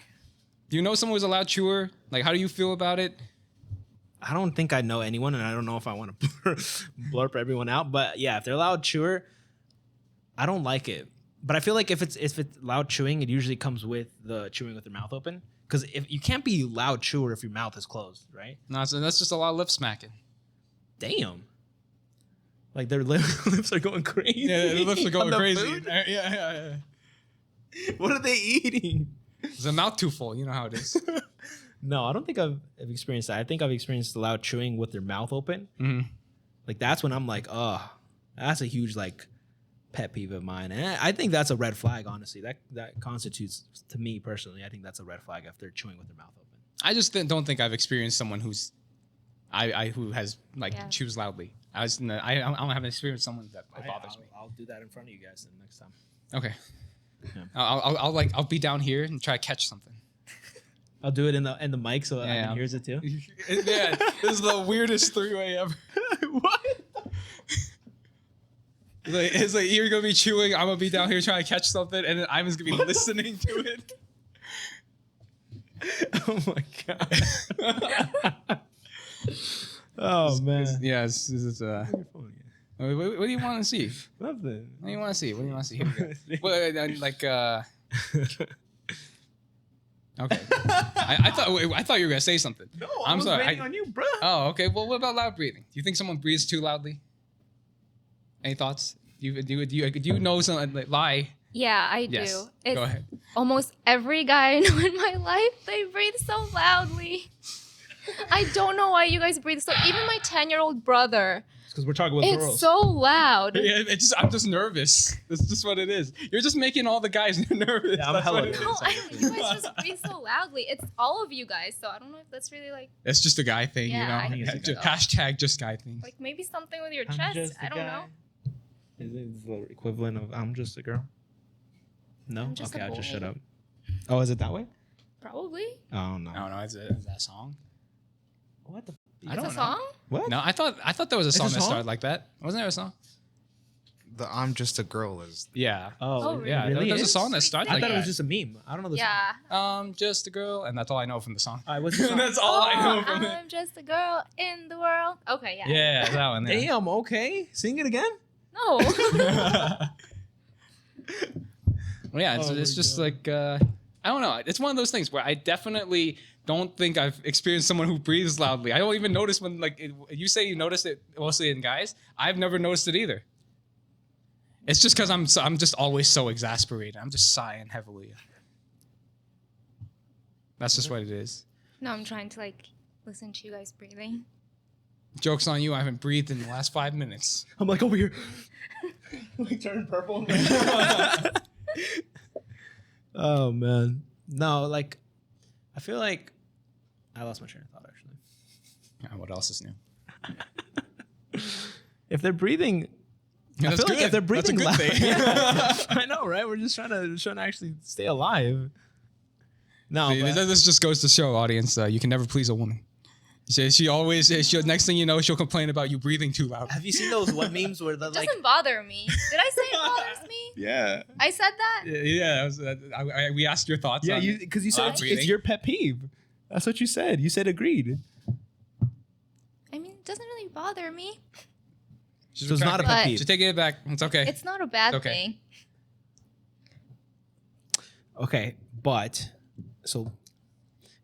Do you know someone who's a loud chewer? Like, how do you feel about it? I don't think I know anyone, and I don't know if I want to blurp everyone out. But yeah, if they're loud chewer, I don't like it. But I feel like if it's loud chewing, it usually comes with the chewing with their mouth open. Because if you can't be loud chewer if your mouth is closed, right? No, so that's just a lot of lip smacking. Damn. Like their lips are going crazy. Yeah, the lips are on going the crazy. food? Yeah. What are they eating? It's a mouth too full. You know how it is. No, I don't think I've experienced that. I think I've experienced loud chewing with their mouth open. Mhm. Like that's when I'm like, oh, that's a huge like pet peeve of mine, and I think that's a red flag. Honestly, that constitutes to me personally. I think that's a red flag if they're chewing with their mouth open. I just don't think I've experienced someone who has like Yeah. chews loudly. I don't have experienced someone that bothers me. I'll do that in front of you guys then next time. Okay. Yeah. I'll be down here and try to catch something. I'll do it in the mic so Yeah. Ivan hears it too. Yeah, this is the weirdest three-way ever. What? It's like you're gonna be chewing, I'm gonna be down here trying to catch something, and then Ivan's gonna be listening to it. Oh my god. Oh man. Yeah, this is What do you want to see? Nothing. What do you want to see? What do you want to see? Here we go. Well, like okay. I thought you were gonna say something. No, I'm sorry. waiting on you, bro. Oh, okay. Well, what about loud breathing? Do you think someone breathes too loudly? Any thoughts? Do you know someone like lie? Yeah, I Yes. do. It's Go ahead. almost every guy I know in my life, they breathe so loudly. I don't know why you guys breathe so. Even my 10-year-old brother, It's because we're talking with it's girls. so loud. Yeah, I'm just nervous. That's just what it is. You're just making all the guys nervous. Yeah, I'm That's hella what it is. No, I don't. You guys just breathe so loudly. It's all of you guys, so I don't know if that's really like It's just a guy thing, Yeah, I you know. think so. Hashtag just guy things. like maybe something with your I'm chest. just a I don't guy. know. Is it the equivalent of I'm just a girl? No? I'm just Okay, a I'll just boy. shut up. Oh, is it that way? Probably. Oh no. I don't know. Is that a song? What the I It's don't a know. song? what? No, I thought there was a It's a song that song? started like that. Wasn't there a song? The I'm just a girl is Yeah. Oh, really? Yeah. Really There's a is? song that started I like thought that. it was just a meme. I don't know the Yeah. Just a girl, and that's all I know from the song. All right, what's the song? That's all I know from it. I'm just a girl in the world. Okay, yeah. Yeah, that one. Yeah. Damn, okay. Sing it again? No. Well, yeah, it's just like I don't know. It's one of those things where I definitely don't think I've experienced someone who breathes loudly. I don't even notice when you say you notice it mostly in guys. I've never noticed it either. It's just because I'm just always so exasperated. I'm just sighing heavily. That's just what it is. No, I'm trying to like listen to you guys breathing. Joke's on you. I haven't breathed in the last 5 minutes. I'm like over here, like turning purple. Oh man, no, like I feel like I lost my train of thought actually. What else is new? If they're breathing, Yeah, I feel like if they're breathing that's a good loud, thing. I know, right? We're just trying to actually stay alive. No, See, but- this just goes to show, audience, you can never please a woman. She always, next thing you know, she'll complain about you breathing too loud. have you seen those what memes where the It like? doesn't bother me. Did I say it bothers me? Yeah, I said that? Yeah. We asked your thoughts. yeah, on because you said it's breathing. your pet peeve. That's what you said. You said agreed. I mean, it doesn't really bother me. She's So it's not a But- pet peeve. Just take it back. It's okay. It's not a bad Okay. thing. Okay, but so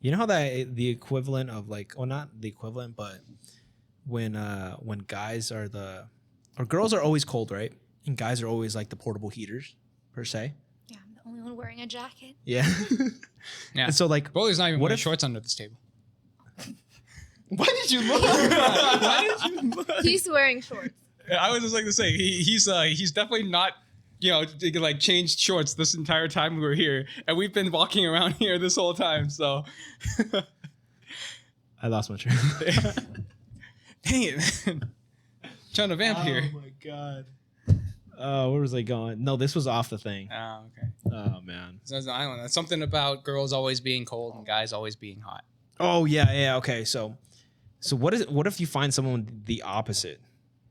you know how that the equivalent of like, well, not the equivalent, but when guys are or girls are always cold, right? And guys are always like the portable heaters per se. Yeah, I'm the only one wearing a jacket. Yeah. Yeah. And so like, Broly's not even what wearing if- shorts under this table. why did you look? Why did you look? He's wearing shorts. I was just like to say he's definitely not like changed shorts this entire time we were here, and we've been walking around here this whole time. So I lost my train. dang it, man. Trying to vamp here. Oh my god. Where was I going? No, this was off the thing. Oh, okay. Oh man. So I don't know. Something about girls always being cold and guys always being hot. Oh yeah. Okay. So what if you find someone the opposite?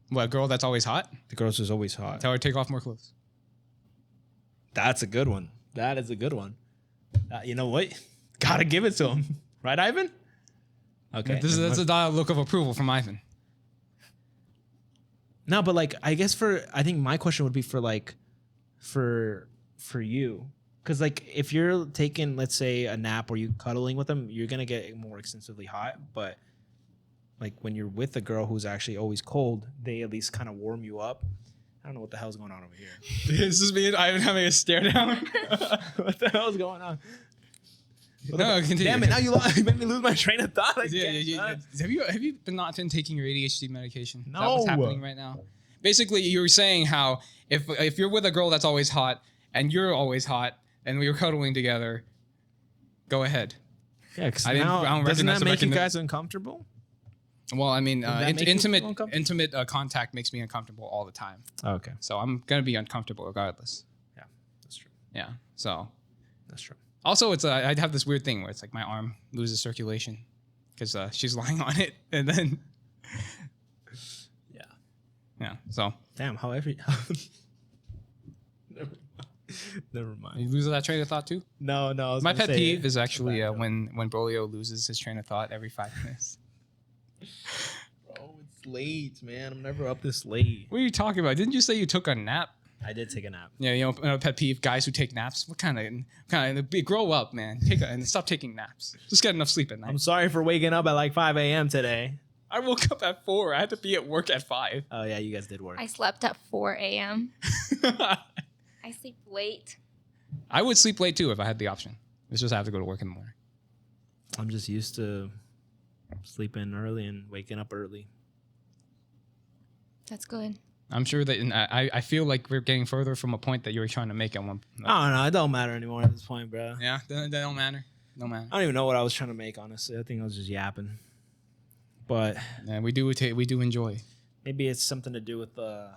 What, a girl that's always hot? The girl's just always hot. Tell her to take off more clothes. That's a good one. That is a good one. You know what? Gotta give it to him, right, Ivan? Okay. That's a look of approval from Ivan. No, but like I think my question would be for like for you. Because like if you're taking, let's say, a nap or you cuddling with them, you're gonna get more extensively hot. But like when you're with a girl who's actually always cold, they at least kind of warm you up. I don't know what the hell's going on over here. This is me and Ivan having a stare down. What the hell's going on? No, continue. Damn it! Now you made me lose my train of thought. Have you been not been taking your ADHD medication? Is that No. what's happening right now? Basically, you were saying how if you're with a girl that's always hot and you're always hot and we're cuddling together, go ahead. Yeah, because I don't doesn't recognize that the make you mechanism. guys uncomfortable? Well, I mean, that make you intimate feel uncomfortable? intimate contact makes me uncomfortable all the time. Okay, So I'm gonna be uncomfortable regardless. yeah, that's true. Yeah. So That's true. also, it's I have this weird thing where it's like my arm loses circulation because she's lying on it, and then Yeah. yeah. So Damn. However. Never mind. you lose that train of thought too. No. I was My gonna pet say- peeve is actually when Brolio loses his train of thought every 5 minutes. Bro, it's late, man. I'm never up this late. What are you talking about? Didn't you say you took a nap? I did take a nap. Yeah, a pet peeve: guys who take naps. What kind of grow up, man? And stop taking naps. Just get enough sleep at night. I'm sorry for waking up at like 5 a.m. today. I woke up at 4. I had to be at work at 5. Oh yeah, you guys did work. I slept at 4 a.m. I sleep late. I would sleep late too if I had the option. It's just I have to go to work in the morning. I'm just used to sleeping early and waking up early. That's good. I'm sure that I feel like we're getting further from a point that you were trying to make at one. I don't know. It don't matter anymore at this point, bro. Yeah, that don't matter. No matter. I don't even know what I was trying to make, honestly. I think I was just yapping. But Yeah, we do enjoy. maybe it's something to do with How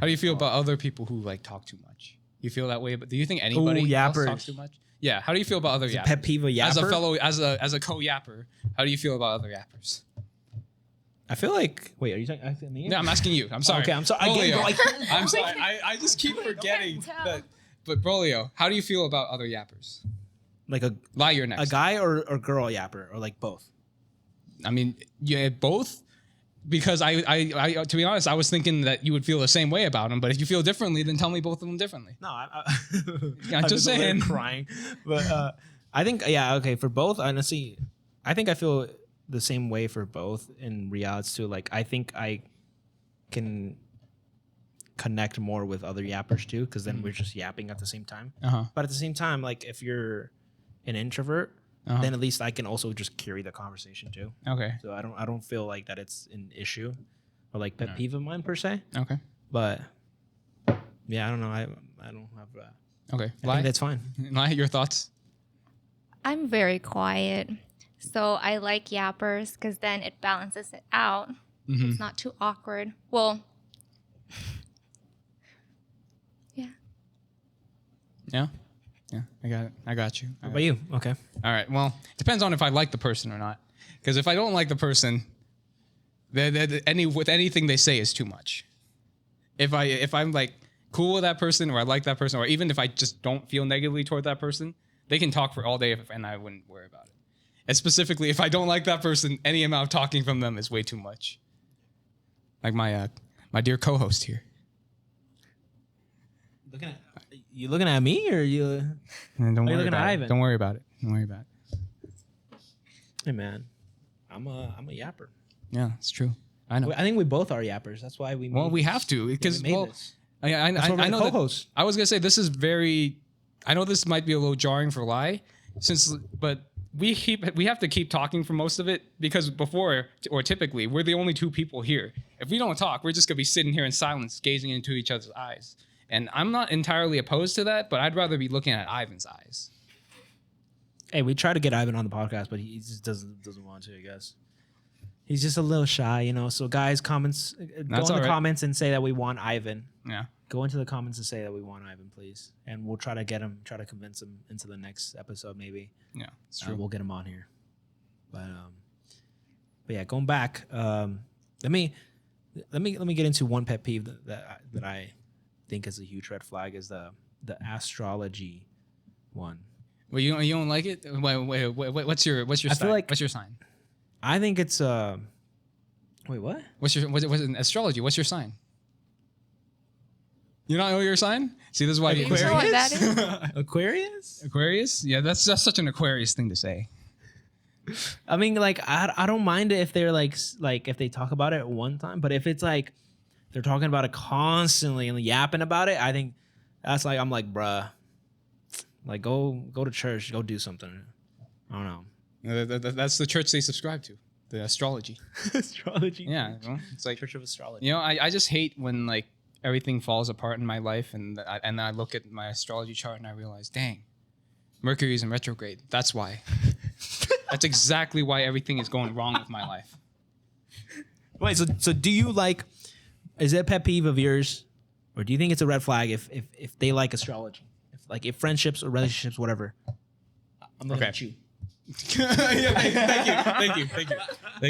do you feel about other people who like talk too much? You feel that way, but do you think anybody else yappers. talks too much? Yeah. How do you feel about other yappers? pet peeve of As a yapper. fellow, as a co-yapper, how do you feel about other yappers? I feel like. Wait, are you talking to me? No, I'm asking you. I'm sorry. Okay, I'm sorry. Again, Brolio. bro, I can't- I'm sorry. I just keep forgetting tell. that. But Brolio, how do you feel about other yappers? Like a Lie, you're next. guy or girl yapper or like both. I mean, yeah, both. because I to be honest, I was thinking that you would feel the same way about them. But if you feel differently, then tell me both of them differently. No, I'm just over there saying. crying. But I think okay for both. Honestly, I think I feel the same way for both in regards to like I think I can connect more with other yappers too because then we're just yapping at the same time. But at the same time, like if you're an introvert, then at least I can also just carry the conversation too. Okay. So I don't feel like that it's an issue or like pet peeve of mine per se. Okay. But yeah, I don't know. I don't have. Okay. I think that's fine. Lai, your thoughts? I'm very quiet. So I like yappers because then it balances it out. It's not too awkward. Well, yeah. Yeah. Yeah, I got it. I got you. What about you? Okay. All right. Well, it depends on if I like the person or not. Because if I don't like the person, with anything they say is too much. If I'm like cool with that person, or I like that person, or even if I just don't feel negatively toward that person, they can talk for all day, and I wouldn't worry about it. And specifically, if I don't like that person, any amount of talking from them is way too much. Like my dear co-host here. You looking at me or you? Don't worry looking about at it. Ivan? Don't worry about it. Don't worry about it. Hey man, I'm a yapper. Yeah, it's true. I know. I think we both are yappers. That's why we. Well, we have to because I That's why we're know the that, co-hosts. I was gonna say this is very. I know this might be a little jarring for Lai, but we have to keep talking for most of it because before or typically we're the only two people here. If we don't talk, we're just gonna be sitting here in silence, gazing into each other's eyes. And I'm not entirely opposed to that, but I'd rather be looking at Ivan's eyes. Hey, we try to get Ivan on the podcast, but he just doesn't want to. I guess he's just a little shy, you know. So guys, comments, go in the comments and say that we want Ivan. Yeah. Go into the comments and say that we want Ivan, please, and we'll try to convince him into the next episode, maybe. Yeah, it's true. We'll get him on here. But yeah, going back, let me get into one pet peeve that I think is a huge red flag is the astrology one. Well, you don't like it? Wait, what's your I sign? feel like- What's your sign? I think it's wait, what? What's in astrology? What's your sign? You don't know your sign? See, this is why You know what that is? Aquarius? Aquarius? Yeah, that's such an Aquarius thing to say. I mean, like I don't mind it if they're like if they talk about it one time, but if it's like they're talking about it constantly and yapping about it, I think that's like I'm like, bruh, like go to church, go do something. I don't know. That's the church they subscribe to, the astrology. Astrology. Yeah, well, it's like Church of Astrology. you know, I just hate when like everything falls apart in my life, and I look at my astrology chart and I realize, dang, Mercury's in retrograde. That's why. That's exactly why everything is going wrong with my life. Wait, so do you like? Is it a pet peeve of yours, or do you think it's a red flag if they like astrology, if friendships or relationships, whatever? I'm looking at you. Yeah, thank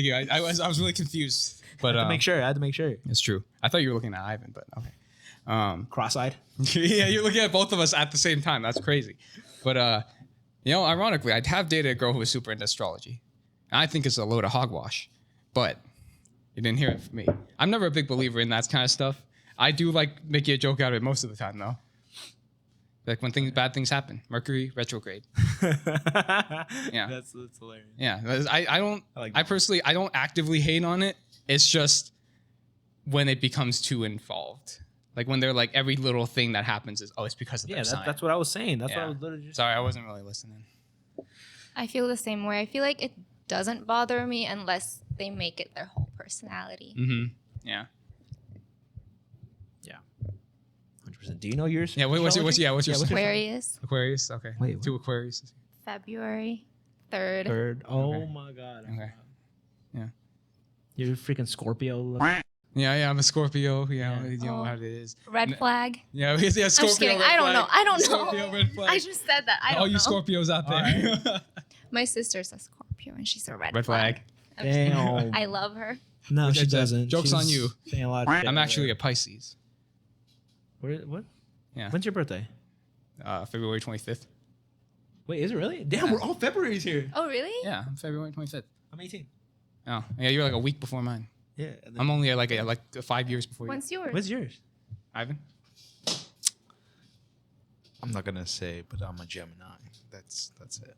you. I was really confused, but I had to make sure. it's true. I thought you were looking at Ivan, but okay. Cross-eyed. Yeah, you're looking at both of us at the same time. That's crazy. But you know, ironically, I have dated a girl who was super into astrology. And I think it's a load of hogwash, but you didn't hear it from me. I'm never a big believer in that kind of stuff. I do like making a joke out of it most of the time, though. Like when bad things happen. Mercury retrograde. Yeah, that's hilarious. yeah. I don't. I like I that. personally, I don't actively hate on it. It's just when it becomes too involved. Like when they're like every little thing that happens is it's because of their sign. That's what I was saying. That's what I Yeah. was literally just. Sorry, I wasn't really listening. I feel the same way. I feel like it doesn't bother me unless they make it their whole personality. Mm-hmm. Yeah. 100%. Do you know yours? Yeah. What's your sign? Aquarius, Aquarius. Okay. Wait, what? 2 Aquarius. February 3rd. Third. Oh Okay. my god. Okay. Yeah. You're freaking Scorpio. Yeah. I'm a Scorpio. Yeah. Yeah. You know Oh. how it is. Red flag. Yeah. I'm Scorpio. just kidding. red I don't flag. know. I don't Scorpio, know. red flag. I just said that. I don't All you know. Scorpios out there. My sister's a Scorpio and she's a red, Red flag. I'm just kidding. Damn. I love her. No, she It's a- doesn't. joke's She's on you. saying a lot of shit I'm over actually there. a Pisces. What? Yeah. When's your birthday? February 25th. Wait, is it really? Damn, we're all February's here. Oh, really? Yeah, I'm February 25th. I'm 18. Oh, yeah, you're like a week before mine. Yeah. and then- I'm only like 5 years before you. When's yours? What's yours? Ivan. I'm not gonna say, but I'm a Gemini. That's it.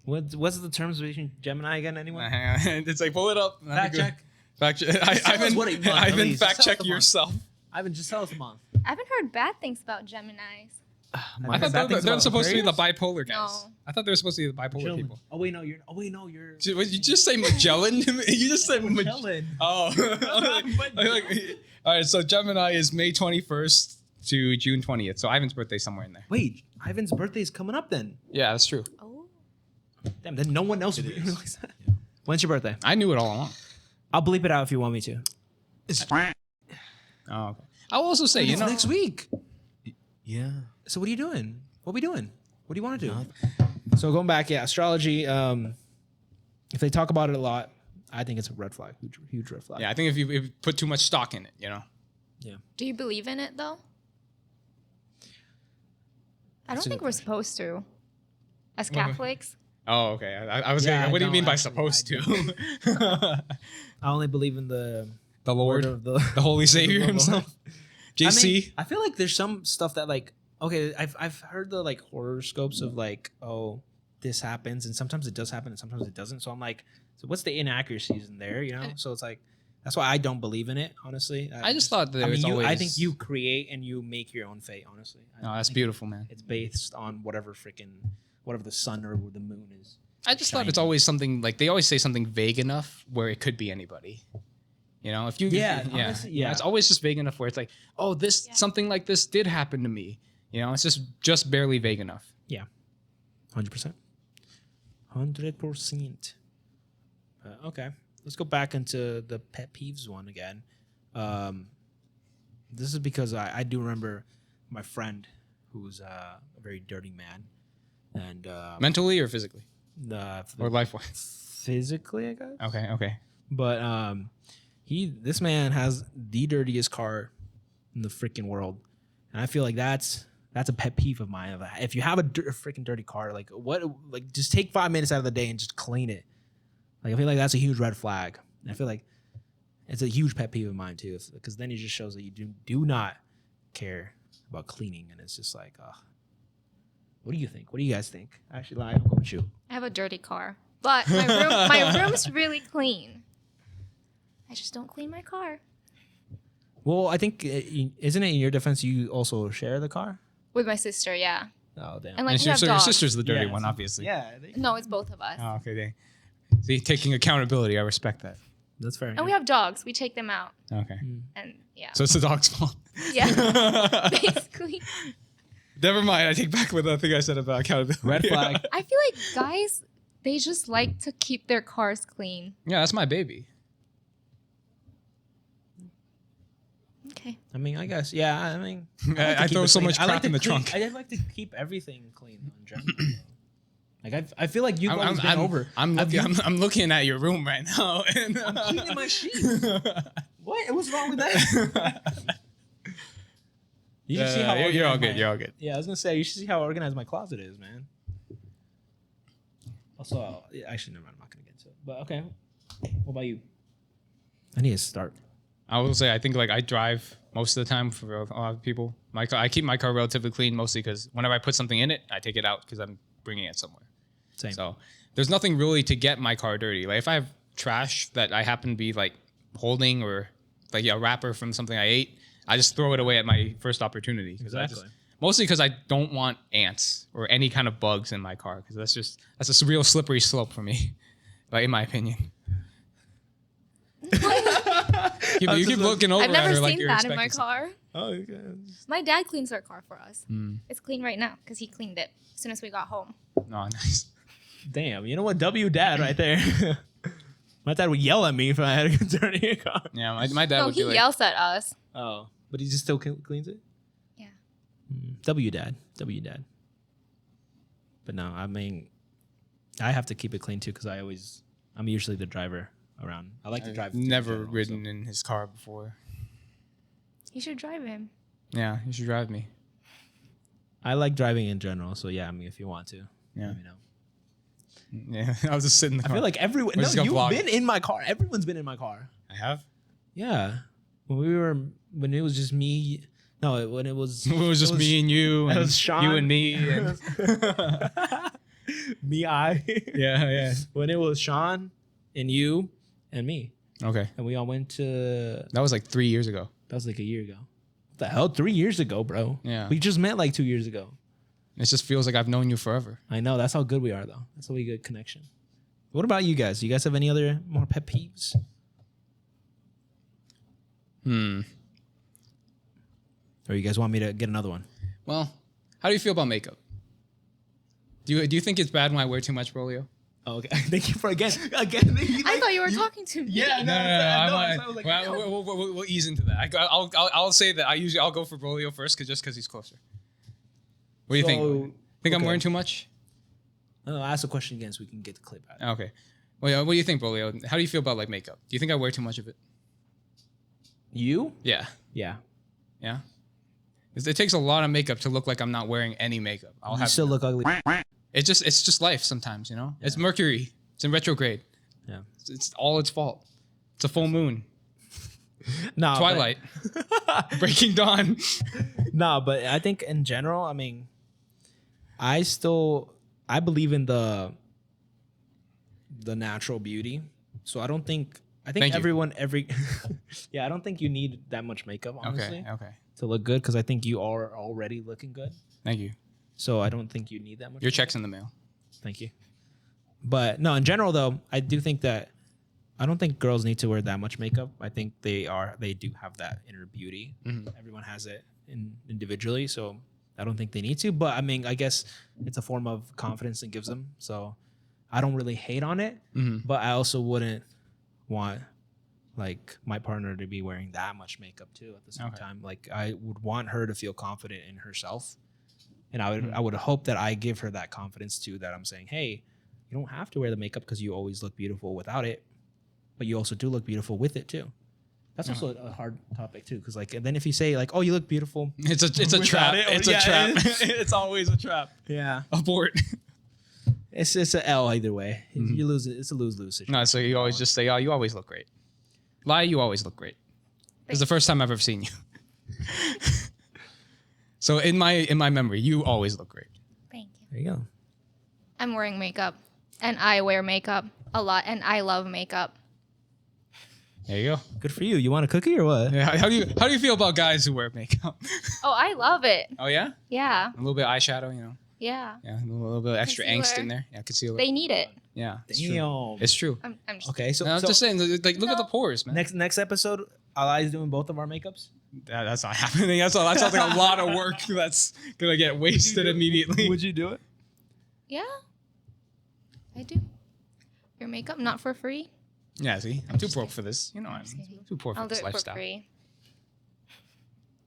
What's the terms between Gemini again? Anyone? It's like pull it up. Fact check. Fact check. tell us Ivan, what a month, at Ivan, least. fact Just tell check us a month. yourself. Ivan, just tell us a month. I haven't heard bad things about Geminis. I thought they're supposed to be the bipolar guys. No. I thought they were supposed to be the bipolar Magellan. people. Oh wait, no, you're. What, you just say Magellan? You just said Magellan. Magellan. Oh. All right, so Gemini is May 21st to June 20th. So Ivan's birthday somewhere in there. Wait, Ivan's birthday is coming up then. Yeah, that's true. Oh. Damn, then no one else It is. realized that. When's your birthday? I knew it all along. I'll bleep it out if you want me to. Oh, okay. I'll also say, It's next week. Yeah. So what are you doing? What are we doing? What do you want to do? So going back, yeah, astrology. If they talk about it a lot, I think it's a red flag, huge red flag. yeah, I think if you put too much stock in it, you know. Do you believe in it though? I don't That's a think good we're question. supposed to. As Well, Catholics. Oh, okay. I was Yeah, gonna, what do you no, mean by actually, supposed I to? I only believe in the The Lord, word of the Holy Savior Lord. himself. I JC. mean, I feel like there's some stuff that like okay, I've heard the like horoscopes of like oh this happens and sometimes it does happen and sometimes it doesn't. So I'm like, so what's the inaccuracies in there? You know, so it's like that's why I don't believe in it. Honestly, I just thought that I mean, always. I think you create and you make your own fate. Honestly, Oh, I that's think beautiful, man. It's based on whatever the sun or the moon is. I just thought it's shiny. always something like they always say something vague enough where it could be anybody. You know, if you honestly, yeah. it's always just vague enough where it's like, oh, this something like this did happen to me. You know, it's just barely vague enough. 100%. 100%. Okay, let's go back into the pet peeves one again. This is because I do remember my friend who's a very dirty man, and Mentally or physically or life wise. physically, I guess. Okay. But this man has the dirtiest car in the freaking world, and I feel like that's a pet peeve of mine. If you have a freaking dirty car, like just take 5 minutes out of the day and just clean it. Like I feel like that's a huge red flag. And I feel like it's a huge pet peeve of mine too, because then it just shows that you do not care about cleaning, and it's just like, what do you think? What do you guys think? Actually, I'll go with you. I have a dirty car, but my room's really clean. I just don't clean my car Well, I think isn't it in your defense you also share the car? with my sister. Yeah, Oh damn. and like And we have your dogs. sister's the dirty Yeah, one, obviously. Yeah, No, it's both of us. Oh, okay. See, taking accountability, I respect that. that's fair. And we have dogs. We take them out, Okay. and yeah, So it's the dog's fault. yeah, basically. Never mind. I take back what I think I said about accountability. Red flag. I feel like guys, they just like to keep their cars clean. Yeah, that's my baby. Okay. I mean, I guess. Yeah, I mean, I throw so much crap in the trunk. I like to keep everything clean in general. Like I feel like you've always been over. I'm looking at your room right now. And, I'm cleaning my sheets. What? What's wrong with that? You should see how you're all organized good. my- You're all good. Yeah, I was gonna say you should see how organized my closet is, man. Also, actually, never mind. I'm not gonna get into it. But okay, what about you? I need to start. I will say I think like I drive most of the time for a lot of people. My car, I keep my car relatively clean mostly because whenever I put something in it, I take it out because I'm bringing it somewhere. Same. So there's nothing really to get my car dirty. Like if I have trash that I happen to be like holding or like a wrapper from something I ate, I just throw it away at my first opportunity. Exactly. Mostly because I don't want ants or any kind of bugs in my car because that's a real slippery slope for me, like in my opinion. You keep looking over I've at never her like seen you're that in my expecting car. Oh, okay. My dad cleans our car for us. Hmm. It's clean right now because he cleaned it as soon as we got home. something. Oh, nice. Damn, you know what? W dad right there. My dad would yell at me if I had a dirty car. Yeah, my dad No, would he be like, yells at us. Oh, but he just still cleans it? Yeah. W dad. But no, I mean, I have to keep it clean too because I'm usually the driver around. I like to drive. I've in never general, ridden so. in his car before. You should drive him. Yeah, you should drive me. I like driving in general, so yeah. I mean, if you want to, Yeah. let me know. Yeah, I was just sitting in the I car. feel like everyone. We're No, just gonna you've vlog. been in my car. Everyone's been in my car. I have. Yeah, when it was just me. No, when it was It was just me and you, it and was Sean. you and me. And me, I. yeah. When it was Sean and you and me, Okay. and we all went to. That was like 3 years ago. That was like a year ago. What the hell? 3 years ago, bro. Yeah. We just met like 2 years ago. It just feels like I've known you forever. I know. That's how good we are, though. That's how we get connection. What about you guys? Do you guys have any other more pet peeves? Or you guys want me to get another one? Well, how do you feel about makeup? Do you think it's bad when I wear too much, Brolio? Oh, okay. Thank you for again. I thought you were talking to me. Yeah, We'll ease into that. I'll say that I'll go for Brolio first, just because he's closer. What do you think? Think I'm wearing too much? No, ask a question again so we can get the clip out. Okay. Well, yeah, what do you think, Brolio? How do you feel about like makeup? Do you think I wear too much of it? You? Yeah. Yeah. Yeah. It takes a lot of makeup to look like I'm not wearing any makeup. You still look ugly. It's just life sometimes, you know? Yeah. It's Mercury. It's in retrograde. Yeah. It's all its fault. It's a full moon. No. Twilight. Breaking dawn. No, but I think in general, I mean, I believe in the natural beauty. So I think Thank everyone yeah, I don't think you need that much makeup, honestly. Okay. To look good, because I think you are already looking good. Thank you. So I don't think you need that much. Your check's in the mail. Thank you. But no, in general though, I do think that I don't think girls need to wear that much makeup. I think they do have that inner beauty. Mm-hmm. Everyone has it individually, so I don't think they need to. But I mean, I guess it's a form of confidence it gives them. So I don't really hate on it, but I also wouldn't want like my partner to be wearing that much makeup too at the same time. Like I would want her to feel confident in herself. And I would hope that I give her that confidence too, that I'm saying, hey, you don't have to wear the makeup because you always look beautiful without it, but you also do look beautiful with it too. That's also a hard topic too, because like, and then if you say like, oh, you look beautiful, it's a trap. It's a trap. It's always a trap. Yeah, Abort. it's an L either way. You lose it. It's a lose-lose situation. No, so you always just say, oh, you always look great. Lie, you always look great. It's the first time I've ever seen you. So in my memory, you always look great. Thank you. There you go. I'm wearing makeup, and I wear makeup a lot, and I love makeup. There you go. Good for you. You want a cookie or what? Yeah, how do you feel about guys who wear makeup? Oh, I love it. Oh yeah? Yeah. A little bit of eyeshadow, you know. Yeah. Yeah, a little bit of extra angst Concealer. in there. Yeah, concealer. They need it. Yeah, it's true. Damn. It's true. I'm just Okay, so, No, I'm so just saying, like, look at the pores, man. next episode, Ali's doing both of our makeups. That's not happening. That sounds like a lot of work that's gonna get wasted immediately. Would you do it? Yeah. I do. Your makeup not for free. Yeah, see, I'm too broke for this. You know, I'm just kidding. too poor for I'll do this it lifestyle. for free.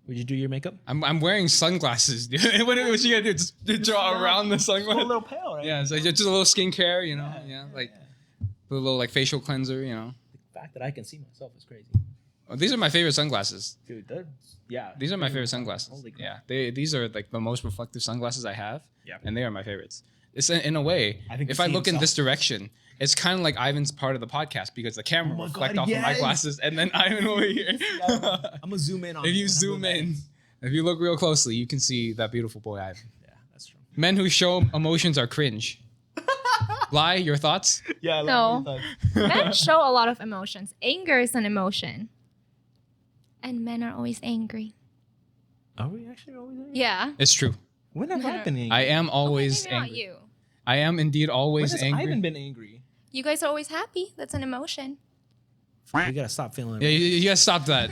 Would you do your makeup? I'm wearing sunglasses, dude. what you gonna do? Just draw around the A sunglasses? little pale, right? Yeah, it's like just a little skincare, you know. Yeah, like a little like facial cleanser, you know. The fact that I can see myself is crazy. Oh, these are my favorite sunglasses. Dude, yeah. These are my favorite sunglasses. Holy crap. Yeah, these are like the most reflective sunglasses I have. Yeah. And they are my favorites. It's in a way. I think if the I same look in stuff. this direction, it's kind of like Ivan's part of the podcast because the camera will reflect off of my glasses, and then Ivan over here. I'm gonna zoom in on If it you when I'm zoom doing in, if you look real closely, you can see that beautiful boy Ivan. that. Yeah, that's true. Men who show emotions are cringe. Lie, your thoughts? Yeah, No. Men show a lot of emotions. Anger is an emotion. And men are always angry. Are we actually always angry? Yeah. It's true. When have I been angry? I am always Maybe not angry. you. I am indeed When always has angry. Ivan been angry? You guys are always happy. That's an emotion. We gotta stop feeling. Yeah, you gotta stop that.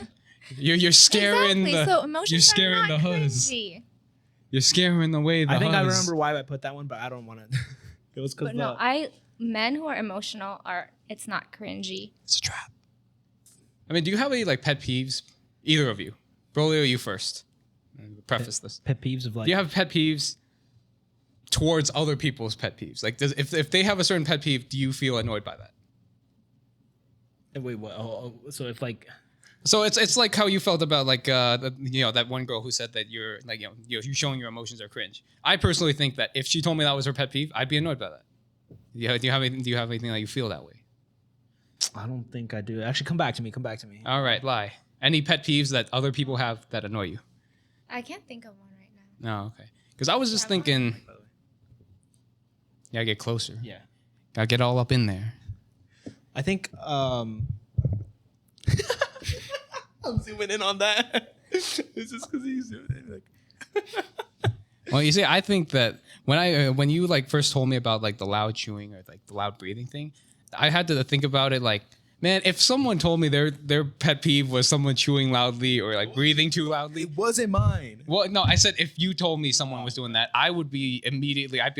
You're scaring exactly. the. So emotions you're scaring are not the huzz. cringy. You're scaring away the I think I huzz. remember why I put that one, but I don't want to. It was because But no, men who are emotional it's not cringy. It's a trap. I mean, do you have any like pet peeves? Either of you, Brolio, you first. Preface this. pet peeves of like. Do you have pet peeves towards other people's pet peeves? Like, if they have a certain pet peeve, do you feel annoyed by that? Wait, what? So if like. So it's like how you felt about like that one girl who said that you're like you're showing your emotions are cringe. I personally think that if she told me that was her pet peeve, I'd be annoyed by that. Do you have anything that you feel that way? I don't think I do. Actually, come back to me. All right, lie. Any pet peeves that other people have that annoy you? I can't think of one right now. No, okay. Because I was just thinking, yeah, get closer. Yeah. Gotta get all up in there. I think I'm zooming in on that. It's just because he's doing it. Like, Well, you see, I think that when you like first told me about like the loud chewing or like the loud breathing thing, I had to think about it like, man, if someone told me their pet peeve was someone chewing loudly or like breathing too loudly. it wasn't mine. Well, no, I said if you told me someone was doing that, I'd be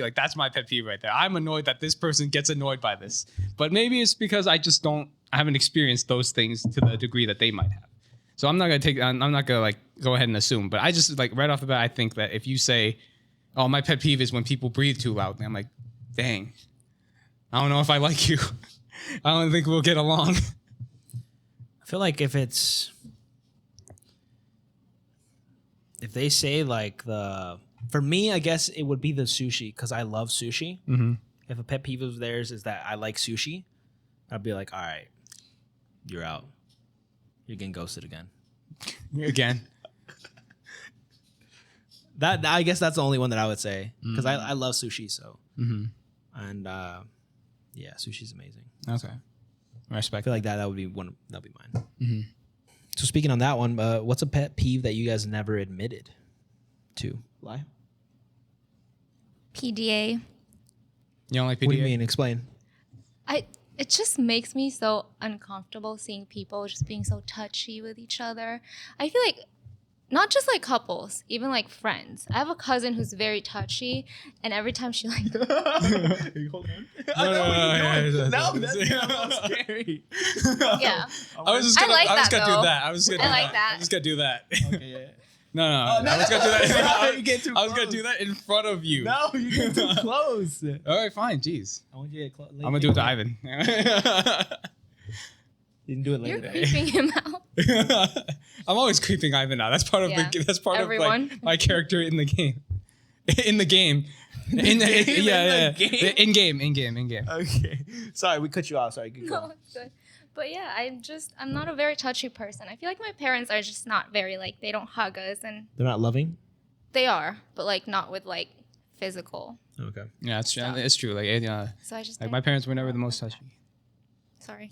like, that's my pet peeve right there. I'm annoyed that this person gets annoyed by this. But maybe it's because I haven't experienced those things to the degree that they might have. So I'm not gonna like go ahead and assume. But I just like right off the bat, I think that if you say, oh, my pet peeve is when people breathe too loudly, I'm like, dang, I don't know if I like you. I don't think we'll get along. I feel like if they say like for me, I guess it would be the sushi because I love sushi. Mm-hmm. If a pet peeve of theirs is that I like sushi, I'd be like, all right, you're out. You're getting ghosted again. Again. That I guess that's the only one that I would say because I love sushi. So Mm-hmm. and yeah, sushi's amazing. Okay. I Respect. feel like that would be one. That'd be mine. Mm-hmm. So speaking on that one, what's a pet peeve that you guys never admitted to? Lie. PDA. You don't like PDA? What do you mean? Explain. It just makes me so uncomfortable seeing people just being so touchy with each other. I feel like not just like couples, even like friends. I have a cousin who's very touchy, and every time she like Hold on. No, that's scary. yeah. I was just I gonna, like I was that, gonna though. do that. I was just gonna I do like that. I was gonna do that. Okay, yeah. No, Oh, no, I was gonna do that. you get too I was gonna close. do that in front of you. No, you get too close. All right, fine. Jeez. I want you to get close. I'm gonna do it to Ivan. You can do it You're later. creeping him out. I'm always creeping Ivan out. That's part of Yeah. that's part Everyone. of like my character in the game. In the game. In the In game? game. Okay. Sorry, we cut you off. Sorry. Keep No, going. it's good. But yeah, I'm not a very touchy person. I feel like my parents are just not very like, they don't hug us, and They're not loving? they are, but like not with like physical. Okay. Yeah, it's true. Stop. It's true. Like, So I just like my parents were never the most touchy. sorry.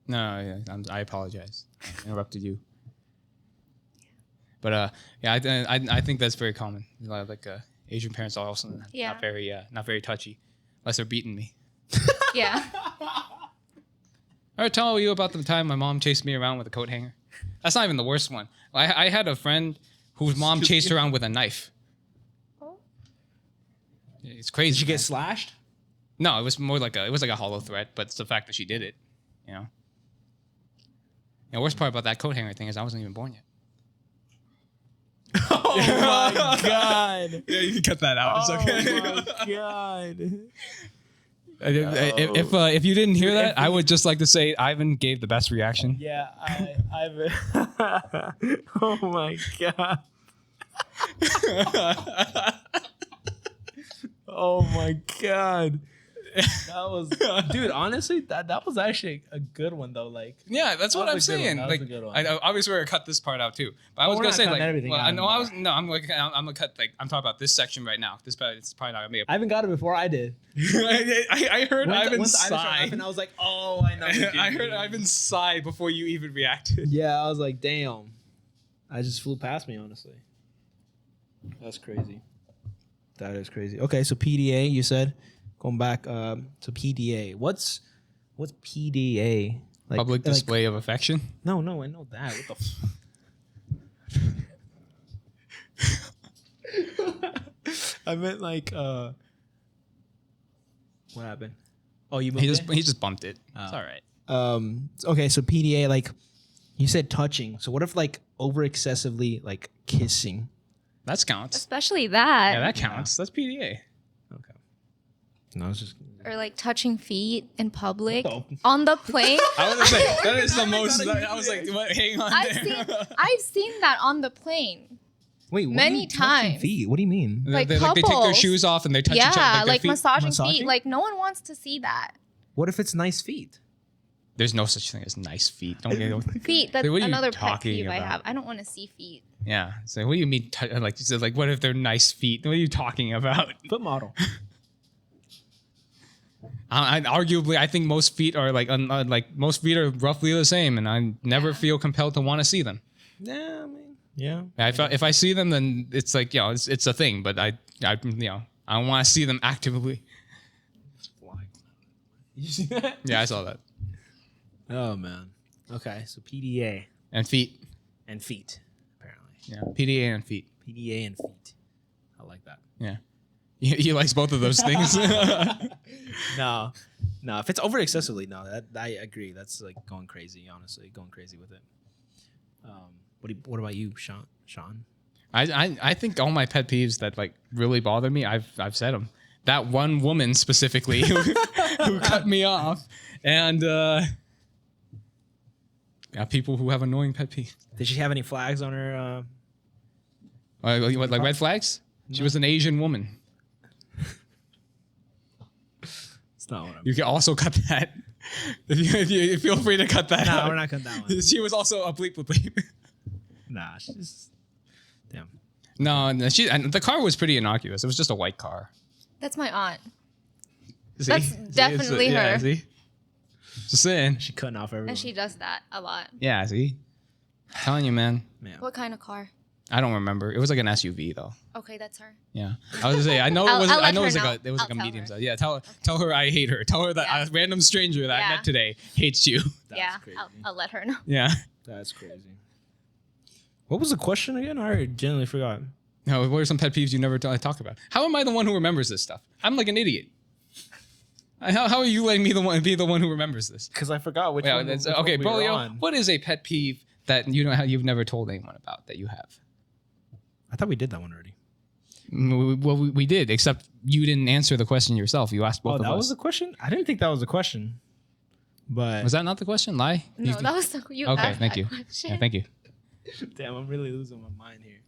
No, yeah, I apologize. I interrupted you. But yeah, I think that's very common. Like Asian parents are also Yeah. not very touchy, unless they're beating me. Yeah. I ever tell you about the time my mom chased me around with a coat hanger? That's not even the worst one. I had a friend whose mom chased her around with a knife. Oh. It's crazy. Did you get man. slashed? No, it was more like a hollow threat, but it's the fact that she did it. You know. The worst part about that coat hanger thing is I wasn't even born yet. Oh my god. Yeah, you can cut that out. It's okay. Oh my god. If you didn't hear that, I would just like to say Ivan gave the best reaction. Yeah, I've. Oh my god. Oh my god. That was, dude. Honestly, that was actually a good one though. Like, Yeah, that's what That I'm was a good one. saying. That was Like, a good one. I obviously we're gonna cut this part out too. But I was we're gonna not say cutting like, everything well, out I know anymore. I'm gonna cut like I'm talking about this section right now. It's probably not gonna be. I even got it before I did. I heard Ivan Once Ivan started sigh. laughing, I was like, oh, I know. what you I heard mean. Ivan sigh before you even reacted. Yeah, I was like, damn. I just flew past me, honestly. That's crazy. That is crazy. Okay, so PDA, you said. Going back to PDA. What's PDA? Public display of affection. No, I know that. What the I meant like what happened? Oh, you moved He it? just bumped it. It's all right. Okay, so PDA, like you said touching. So what if like over excessively like kissing? That counts. Especially that. Yeah, that counts. That's PDA. Okay. No, it's just Or like touching feet in public. Oh. On the plane. I was gonna say that is the most. I was like, what, hang on. I've seen that on the plane. Wait, what Many do you touching times. feet? What do you mean? Like they take their couples. shoes off and they touch each other. Yeah, Their like feet. massaging Massaging? feet. Like no one wants to see that. What if it's nice feet? There's no such thing as nice feet. Don't get Feet. That's What are you another pet talking peeve I about? have. I don't want to see feet. Yeah. So what do you mean? Like you said, like what if they're nice feet? What are you talking about? Foot model. Arguably, I think most feet are like most feet are roughly the same, and I never feel compelled to want to see them. Yeah, I mean, yeah. If I see them, then it's like it's a thing. But I don't want to see them actively. You see that? Yeah, I saw that. Oh man. Okay, so PDA And feet. and feet, apparently. Yeah, PDA and feet. PDA and feet. I like that. Yeah, he likes both of those things. No, if it's over excessively, no, that I agree. That's like going crazy. Honestly, going crazy with it. What about you, Sean? I think all my pet peeves that like really bother me, I've said them. That one woman specifically who cut me off, and people who have annoying pet peeves. Did she have any flags on her? What, like red flags? She was an Asian woman. It's not what I'm. You can also cut that. If you feel free to cut that. No, out. we're not cutting that one. She was also a bleep bleep. Nah, she's. Damn. No, and the car was pretty innocuous. It was just a white car. That's my aunt. See? That's definitely yeah, her. see? Just saying. She cutting off everyone. And she does that a lot. Yeah, see? Telling you, man. Man. What kind of car? I don't remember. It was like an SUV though. Okay, that's her. Yeah, I was gonna say. I know I'll it was. let I know her it was know. like it was like I'll a tell medium her. size. Yeah, tell her I hate her. Tell her that Yeah. a random stranger that I Yeah. met today hates you. Yeah, crazy. I'll let her know. Yeah. That's crazy. What was the question again? I genuinely forgot. No, what are some pet peeves you never talk about? How am I the one who remembers this stuff? I'm like an idiot. How are you letting me be the one who remembers this? Because I forgot which Yeah, one. that's, which okay, one we were Bolio, on. what is a pet peeve that you've never told anyone about that you have? I thought we did that one already. Well, we did, except you didn't answer the question yourself. You asked both of us. That was the question? I didn't think that was the question. But Was that not the question? Lie? No, that was the you Okay, asked thank that you. question. Yeah, thank you. damn, I'm really losing my mind here.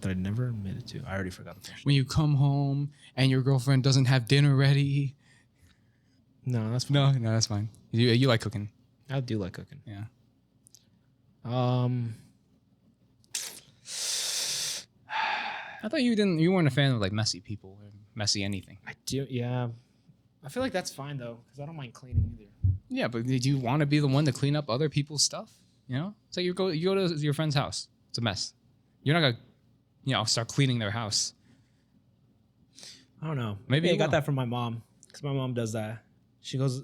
That I never admitted to. I already forgot the question. When you come home and your girlfriend doesn't have dinner ready. No, that's fine. No, that's fine. You like cooking. I do like cooking. Yeah. I thought you weren't a fan of like messy people or messy anything. I do. Yeah. I feel like that's fine though, because I don't mind cleaning either. Yeah, but do you want to be the one to clean up other people's stuff? You know, it's like you go to your friend's house. It's a mess. You're not gonna, start cleaning their house. I don't know. Maybe Maybe I you got will. that from my mom, because my mom does that. She goes,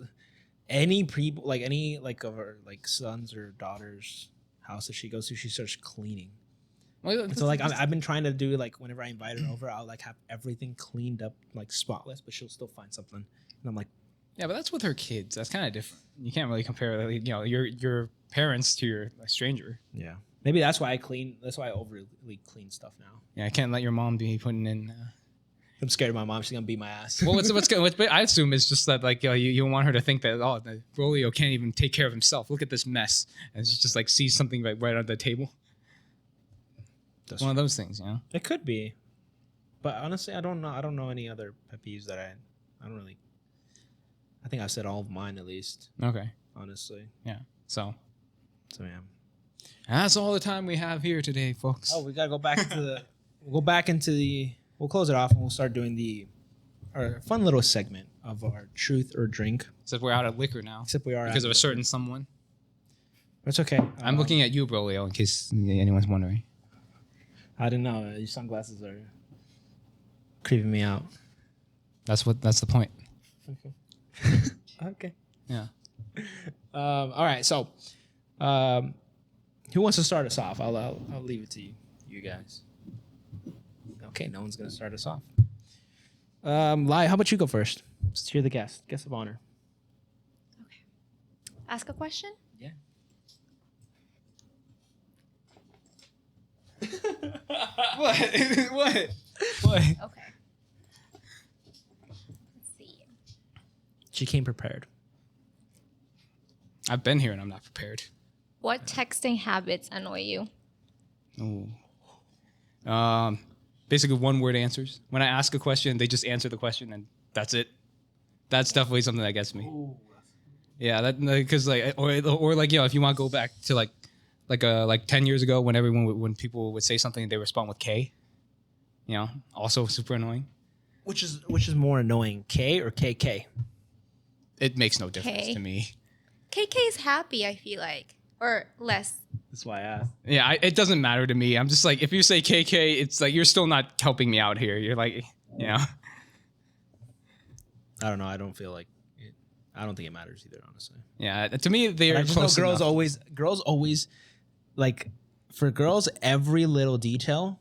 any people, like any like of her like sons or daughters' house that she goes to, she starts cleaning. Well, And so like I've been trying to do like whenever I invite her over, I'll like have everything cleaned up like spotless, but she'll still find something. And I'm like, yeah, but that's with her kids. That's kind of different. You can't really compare, your parents to your stranger. yeah, maybe that's why I clean. That's why I overly clean stuff now. Yeah, I can't let your mom be putting in. I'm scared of my mom. She's gonna beat my ass. Well, I assume it's just that like you want her to think that Rolio can't even take care of himself. Look at this mess, and she just like sees something right on the table. That's One of those things, you know. It could be, but honestly, I don't know. I don't know any other pet peeves that I don't really. I think I've said all of mine at least. Okay. Honestly, Yeah. So so yeah. that's all the time we have here today, folks. Oh, we gotta go back into the. We'll go back into the. We'll close it off and we'll start doing our fun little segment of our truth or drink. Except we're out of liquor now Except we are because of out a certain someone. It's okay. I'm looking at you, Brolio, in case anyone's wondering. I didn't know. Your sunglasses are creeping me out. That's the point. Okay. Okay. Yeah. All right. So, who wants to start us off? I'll leave it to you guys. Okay. No one's gonna start us off. Lai, how about you go first? Just hear the guest of honor. Ask a question? Yeah. What? What? Okay. Let's see. She came prepared. I've been here and I'm not prepared. What texting habits annoy you? Oh. Basically one-word answers. When I ask a question, they just answer the question and that's it. That's definitely something that gets me. Yeah, that because like or like if you want to go back to like 10 years ago when people would say something they respond with K, also super annoying. Which is more annoying, K or KK? It makes no difference K. to me. KK is happy, I feel like, or less. That's why I asked. Yeah, it doesn't matter to me. I'm just like, if you say KK, it's like you're still not helping me out here. You're like, I don't know. I don't feel like it. I don't think it matters either, honestly. Yeah, to me they But are I just know close enough. girls always like, for girls, every little detail,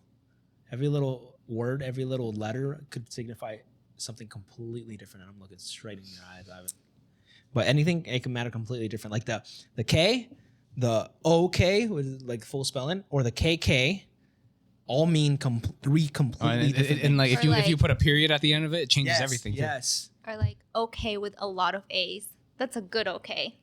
every little word, every little letter could signify something completely different. And I'm looking straight in your eyes, Ivan. But anything, it can matter completely different. Like the K, the OK with like full spelling, or the KK, all mean three completely different. And like Or if you put a period at the end of it, it changes yes, everything. Too. Yes. Or like okay with a lot of A's. That's a good okay.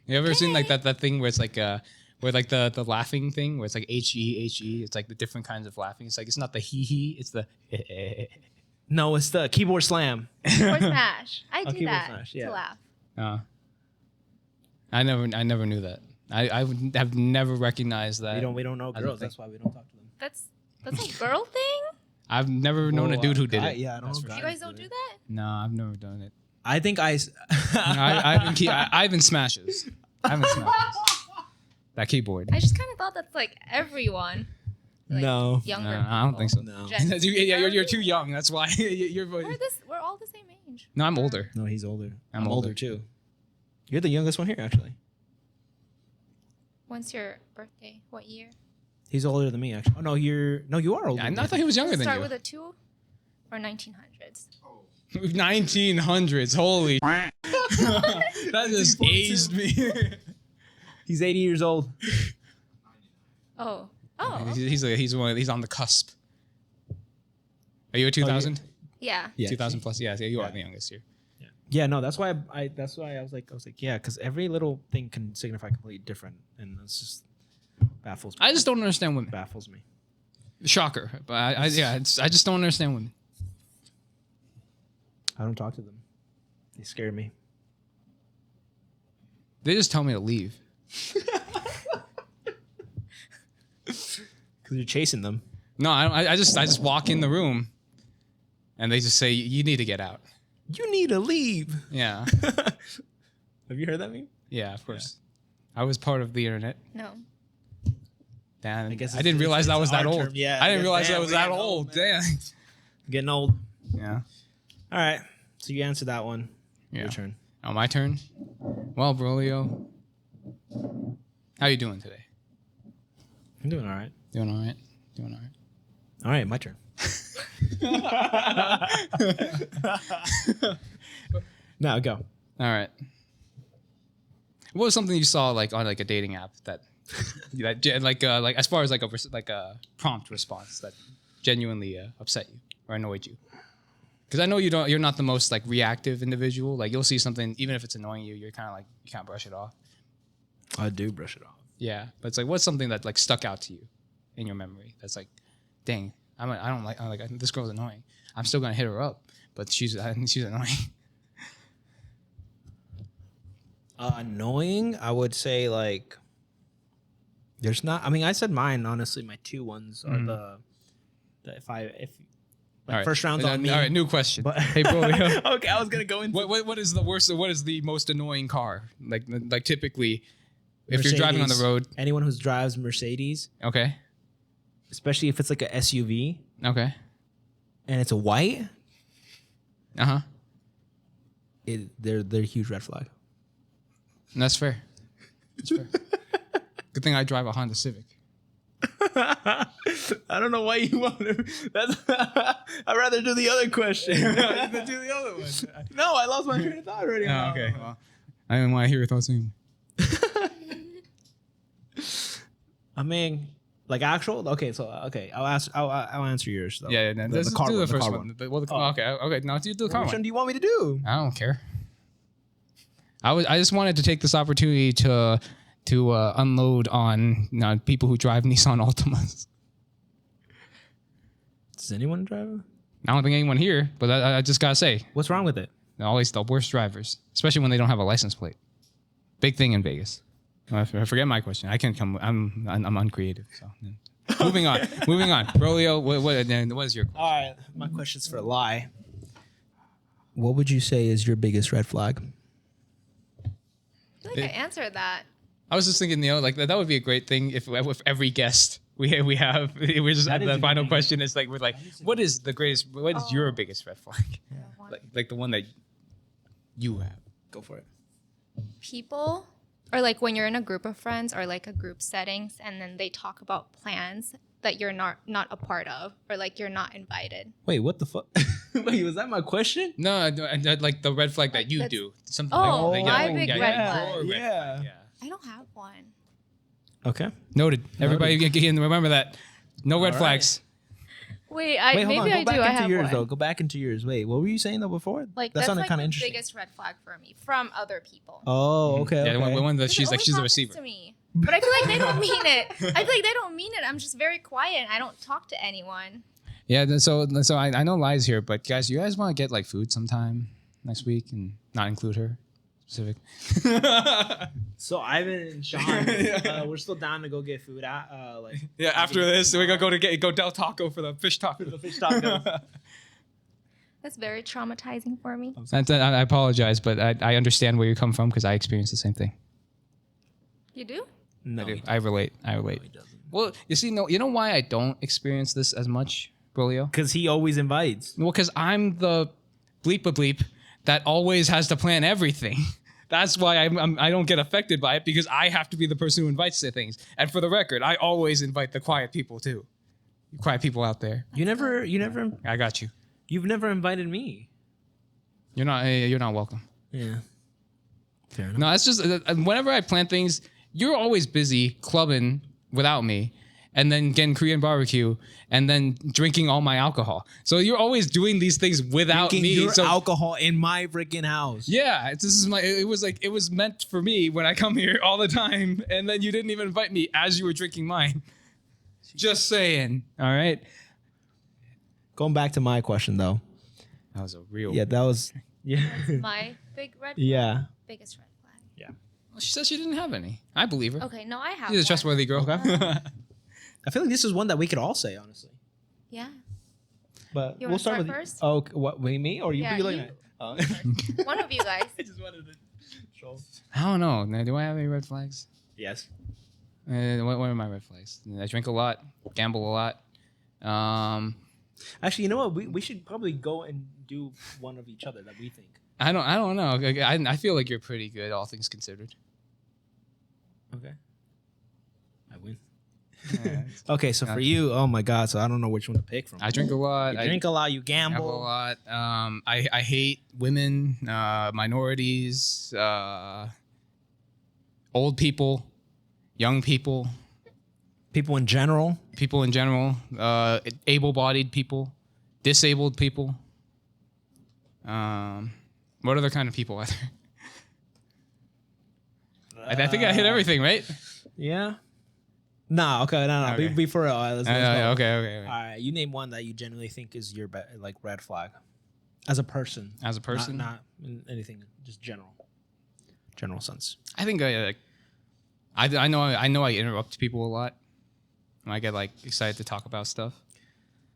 You ever seen like that thing where it's like where like the laughing thing where it's like HE. It's like the different kinds of laughing. It's like it's not the he, it's the No, it's the keyboard slam. Or smash. I do keyboard that smash, yeah. to laugh. I never knew that. I would have never recognized that. We don't know I don't girls. think- That's why we don't talk to them. That's a girl thing? I've never known a dude who did guy- it. Yeah, I don't That's know. for You guys guys don't do do it. that? No, I've never done it. I think Ivan smashes. Ivan smashes. That keyboard. I just kind of thought that's like everyone. Like, No. Younger No, I don't think so. No. Gen- Yeah, you're too young. That's why you're. We're all the same age. No, I'm older. No, he's older. I'm older older. too. You're the youngest one here, actually. When's your birthday? What year? He's older than me, actually. Oh no, you are older. I than thought me. he was younger Let's than start you. with a 2 or 1900s. 1900s. Holy. That just aged me. He's 80 years old. Oh. He's on the cusp. Are you a 2000? Yeah. Yeah, 2000 plus. Yeah, you are the youngest here. Yeah, no, that's why I was like, yeah, because every little thing can signify completely different, and it's just baffles me. I just don't understand women. baffles me. Shocker, but I just don't understand women. I don't talk to them. They scare me. They just tell me to leave. Because you're chasing them. No, I just walk in the room, and they just say you need to get out. You need to leave. Yeah, Have you heard that meme? yeah, of course. I was part of the internet. No. Damn, I guess didn't realize that was that our old. term. Yeah, I didn't realize damn, that was we're that getting old. old, Damn. Getting old. Yeah. All right. So you answered that one. Yeah. Your turn. Oh, my turn. Well, Brolio, how you doing today? I'm doing all right. Doing all right. Doing all right. All right, my turn. Now go. All right. What was something you saw like on like a dating app that like as far as like a prompt response that genuinely upset you or annoyed you? Because I know you're not the most like reactive individual. Like you'll see something even if it's annoying you, you can't brush it off. I do brush it off. Yeah, but it's like what's something that like stuck out to you in your memory? That's like, dang, I'm like this girl's annoying. I'm still gonna hit her up, but she's annoying. Annoying, I would say like there's not. I mean, I said mine. Honestly, my two ones are the if All right. first round's on me. All right, new question. But Hey, bro, okay, I was gonna go into what is the worst? What is the most annoying car? Like typically, if you're driving on the Mercedes. road. Anyone who drives Mercedes, Okay. especially if it's like a SUV Okay. and it's a white, Uh huh. they're a huge red flag. That's fair. That's fair. Good thing I drive a Honda Civic. I don't know why you want to. That's. I'd rather do the other question. Do the other one. No, I lost my train of thought already. Oh, okay. Well, I didn't want to hear your thoughts anyway. I mean, like actual. Okay, so okay, I'll answer yours though. Yeah, The let's car do the one, first car one. Okay. Now do the car Which one. one do you want me to do? I don't care. I just wanted to take this opportunity to unload on people who drive Nissan Altimas. Does anyone drive? I don't think anyone here, but I just gotta say, What's wrong with it? They're always the worst drivers, especially when they don't have a license plate. Big thing in Vegas. I forget my question. I can't come. I'm uncreative. So moving on. Rolio, what is your question? All right, my question's for Lai. What would you say is your biggest red flag? I feel like I answered that. I was just thinking, like that would be a great thing if with every guest we have we just That is the a good final thing. question is like we're like, what is your biggest red flag? Like the one that you have. Go for it. People, or like when you're in a group of friends or like a group settings, and then they talk about plans that you're not a part of, or like you're not invited. Wait, what the fuck? Wait, was that my question? No, I like the red flag that you That's- do. Something Oh, like my yeah, big yeah, red yeah, flag. your red Yeah. flag, yeah. I don't have one. Okay. Noted. Everybody again, remember that. No red All right. flags. Wait, Wait, hold on. maybe Go I back do. I into have yours one. though. Go back into yours. Wait, what were you saying though before? Like that that's sounded like kind the of interesting. biggest red flag for me from other people. Oh, okay. Yeah, okay. the one that Because it she's like always she's a happens receiver. to me. But I feel like they don't mean it. I feel like they don't mean it. I'm just very quiet and I don't talk to anyone. Yeah, so I know Lai's here, but guys, you guys want to get like food sometime next week and not include her specific? So Ivan and Sean, we're still down to go get food. Yeah, after this, we're gonna go Del Taco for the fish taco. The fish tacos. That's very traumatizing for me. I apologize, but I understand where you come from because I experienced the same thing. You do? No, I relate. Well, you know why I don't experience this as much, Brolio? because he always invites. Well, because I'm the bleep that always has to plan everything. That's why I don't get affected by it because I have to be the person who invites the things. And for the record, I always invite the quiet people too. You quiet people out there, You never, I got you. you've never invited me. You're not welcome. Yeah. Fair enough. No, it's just whenever I plan things, you're always busy clubbing without me, and then getting Korean barbecue, and then drinking all my alcohol. So you're always doing these things without Drinking me. your So alcohol in my freaking house. yeah, it was meant for me when I come here all the time, and then you didn't even invite me as you were drinking mine. Just saying. All right. Going back to my question though. That was a real. Yeah, that was. Yeah. My big red flag. Yeah. Biggest red flag. Well, she said she didn't have any. I believe her. Okay, no, I have She's a one. trustworthy girl. I feel like this is one that we could all say honestly. Yeah. But You we'll wanna start start with first? Oh, okay, what? Me or you? Yeah, you looking you. at? Oh. One of you guys. I just wanted to troll. I don't know. Now, do I have any red flags? Yes. What are my red flags? I drink a lot, gamble a lot. Actually, you know what? We should probably go and do one of each other that we think. I don't know. I feel like you're pretty good, all things considered. Okay. I win. Yeah. Okay, so for you, oh my god, so I don't know which one to pick from. I drink a lot. You drink a lot. You I gamble a gamble. lot. I hate women, minorities, old people, young people, People in general. people in general, able-bodied people, disabled people. What other kind of people are there? I think I hit everything, right? Yeah. Nah. Okay. No. Okay. Be for real. All right, let's go. Okay. All right. You name one that you genuinely think is your like red flag, as a person. As a person, Not in anything. Just general. General sense. I think I know I interrupt people a lot. And I get like excited to talk about stuff.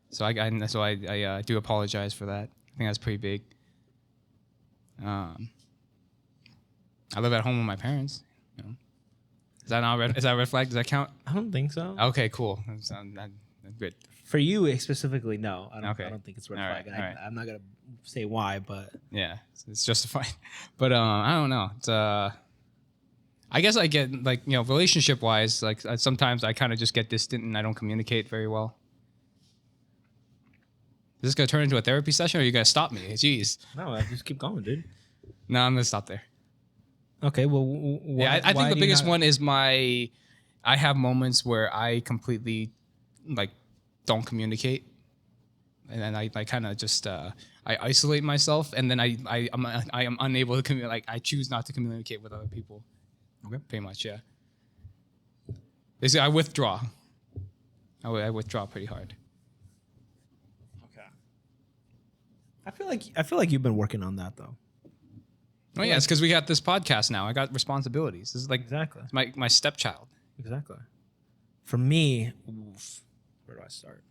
So I do apologize for that. I think that's pretty big. I live at home with my parents. You know. Is that a red flag? Does that count? I don't think so. Okay, cool. That's good. For you specifically, no. I don't. Okay. I don't think it's red All flag. right, all right. I'm not gonna say why, but Yeah, it's justified. But I don't know. It's I guess I get like relationship wise, like sometimes I kind of just get distant and I don't communicate very well. Is this gonna turn into a therapy session, or are you gonna stop me? Jeez. no. I just keep going, dude. No, I'm gonna stop there. Okay. Well, Yeah, I think the biggest one is I have moments where I completely like don't communicate, and then I kind of just I isolate myself, and then I am unable to communicate. Like I choose not to communicate with other people. Okay. Pretty much, yeah. Basically, I withdraw. I withdraw pretty hard. Okay. I feel like you've been working on that though. Oh yeah, it's because we got this podcast now. I got responsibilities. This is like Exactly. my stepchild. Exactly. For me, where do I start?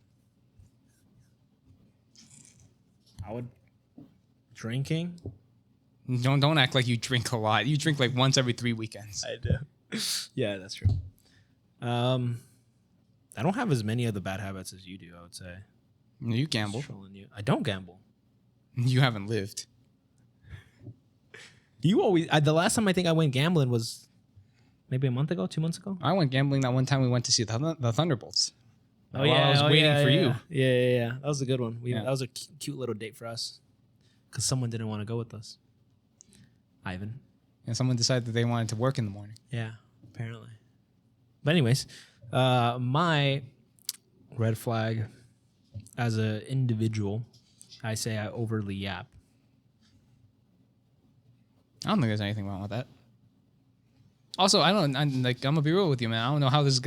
I would drinking. Don't act like you drink a lot. You drink like once every 3 weekends. I do. Yeah, that's true. I don't have as many of the bad habits as you do, I would say. You gamble. Trolling you. I don't gamble. You haven't lived. You always. The last time I think I went gambling was maybe a month ago, 2 months ago. I went gambling that one time we went to see the Thunderbolts. Oh While yeah, I was waiting for you. Yeah. That was a good one. Yeah. That was a cute little date for us because someone didn't want to go with us. Ivan. And someone decided that they wanted to work in the morning. Yeah, apparently. But anyways, my red flag as an individual, I say I overly yap. I don't think there's anything wrong with that. Also, I'm gonna be real with you, man. I don't know how this is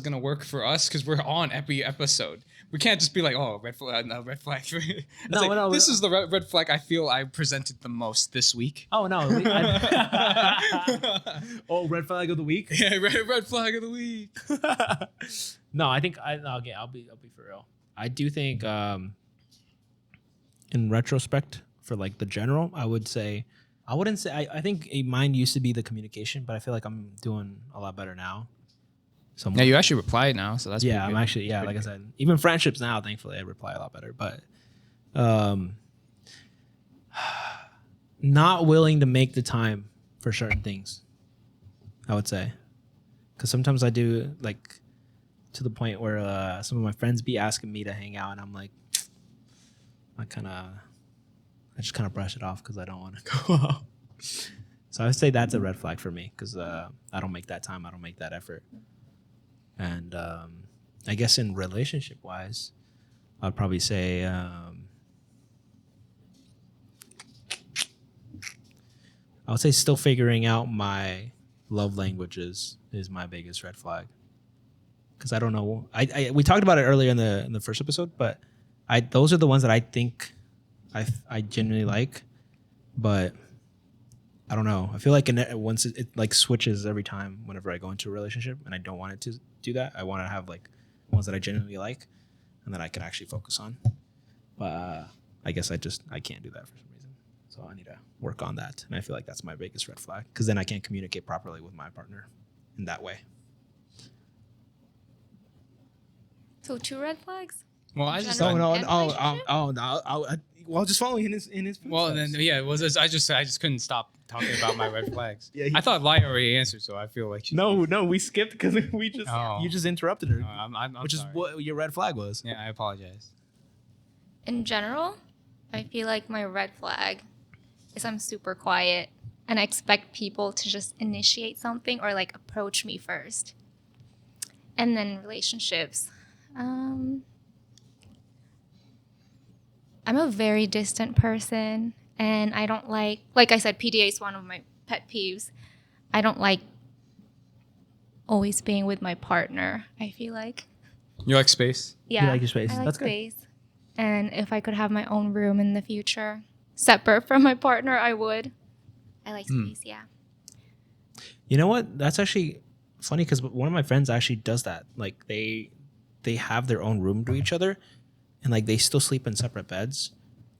gonna work for us because we're on every episode. We can't just be like, oh, red flag, no, red flag. This is the red flag I feel I presented the most this week. Oh no! Oh, red flag of the week. Yeah, red flag of the week. No, I think I'll be for real. I do think, in retrospect, for like the general, I wouldn't say. I think mine used to be the communication, but I feel like I'm doing a lot better now. So Yeah, you actually replied now, so that's yeah. pretty I'm good. actually like I said, even friendships now. Thankfully, I reply a lot better. But not willing to make the time for certain things, I would say, because sometimes I do like to the point where some of my friends be asking me to hang out, and I'm like, I just kind of brush it off because I don't want to go out. So I would say that's a red flag for me because I don't make that time. I don't make that effort. And I guess in relationship wise, I'd probably say I would say still figuring out my love languages is my biggest red flag. Because I don't know. We talked about it earlier in the first episode, but those are the ones that I think I genuinely like, but I don't know. I feel like once it like switches every time whenever I go into a relationship, and I don't want it to do that. I want to have like ones that I genuinely like, and that I can actually focus on. But I guess I can't do that for some reason. So I need to work on that, and I feel like that's my biggest red flag because then I can't communicate properly with my partner in that way. So 2 red flags? Well, I just General Well, just following in his. well, and then yeah, it was I just couldn't stop talking about my red flags. Yeah, I thought Lai already answered, so I feel like No, we skipped because you just interrupted her, I'm which sorry. is what your red flag was. Yeah, I apologize. In general, I feel like my red flag is I'm super quiet and I expect people to just initiate something or like approach me first. And then relationships. I'm a very distant person and I don't like I said, PDA is one of my pet peeves. I don't like always being with my partner, I feel like. You like space? Yeah. You like your space. I like That's good. space. And if I could have my own room in the future, separate from my partner, I would. I like space, yeah. You know what? That's actually funny because one of my friends actually does that. Like they have their own room to each other, and like they still sleep in separate beds.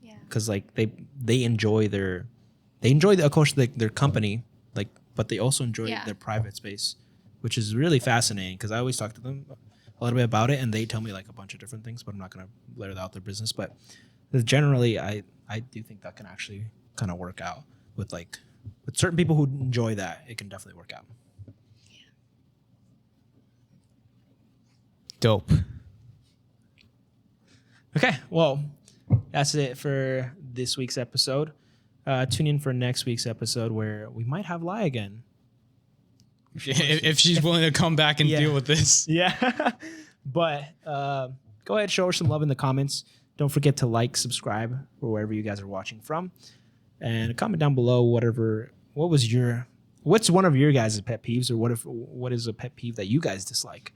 Yeah. Because like they enjoy of course their company, like, but they also enjoy their private space, which is really fascinating because I always talk to them a little bit about it, and they tell me like a bunch of different things, but I'm not gonna blare out their business. But generally, I do think that can actually kind of work out with certain people who enjoy that. It can definitely work out. Dope. Okay, well, that's it for this week's episode. Tune in for next week's episode where we might have Lai again. If she's willing to come back and deal with this. Yeah. But go ahead, show her some love in the comments. Don't forget to like, subscribe, or wherever you guys are watching from. And comment down below what's one of your guys' pet peeves, or what is a pet peeve that you guys dislike?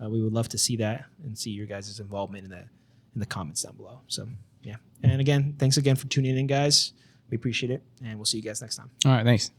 We would love to see that and see your guys' involvement in the comments down below. So Yeah. And again, thanks again for tuning in, guys. We appreciate it, and we'll see you guys next time. All right, thanks.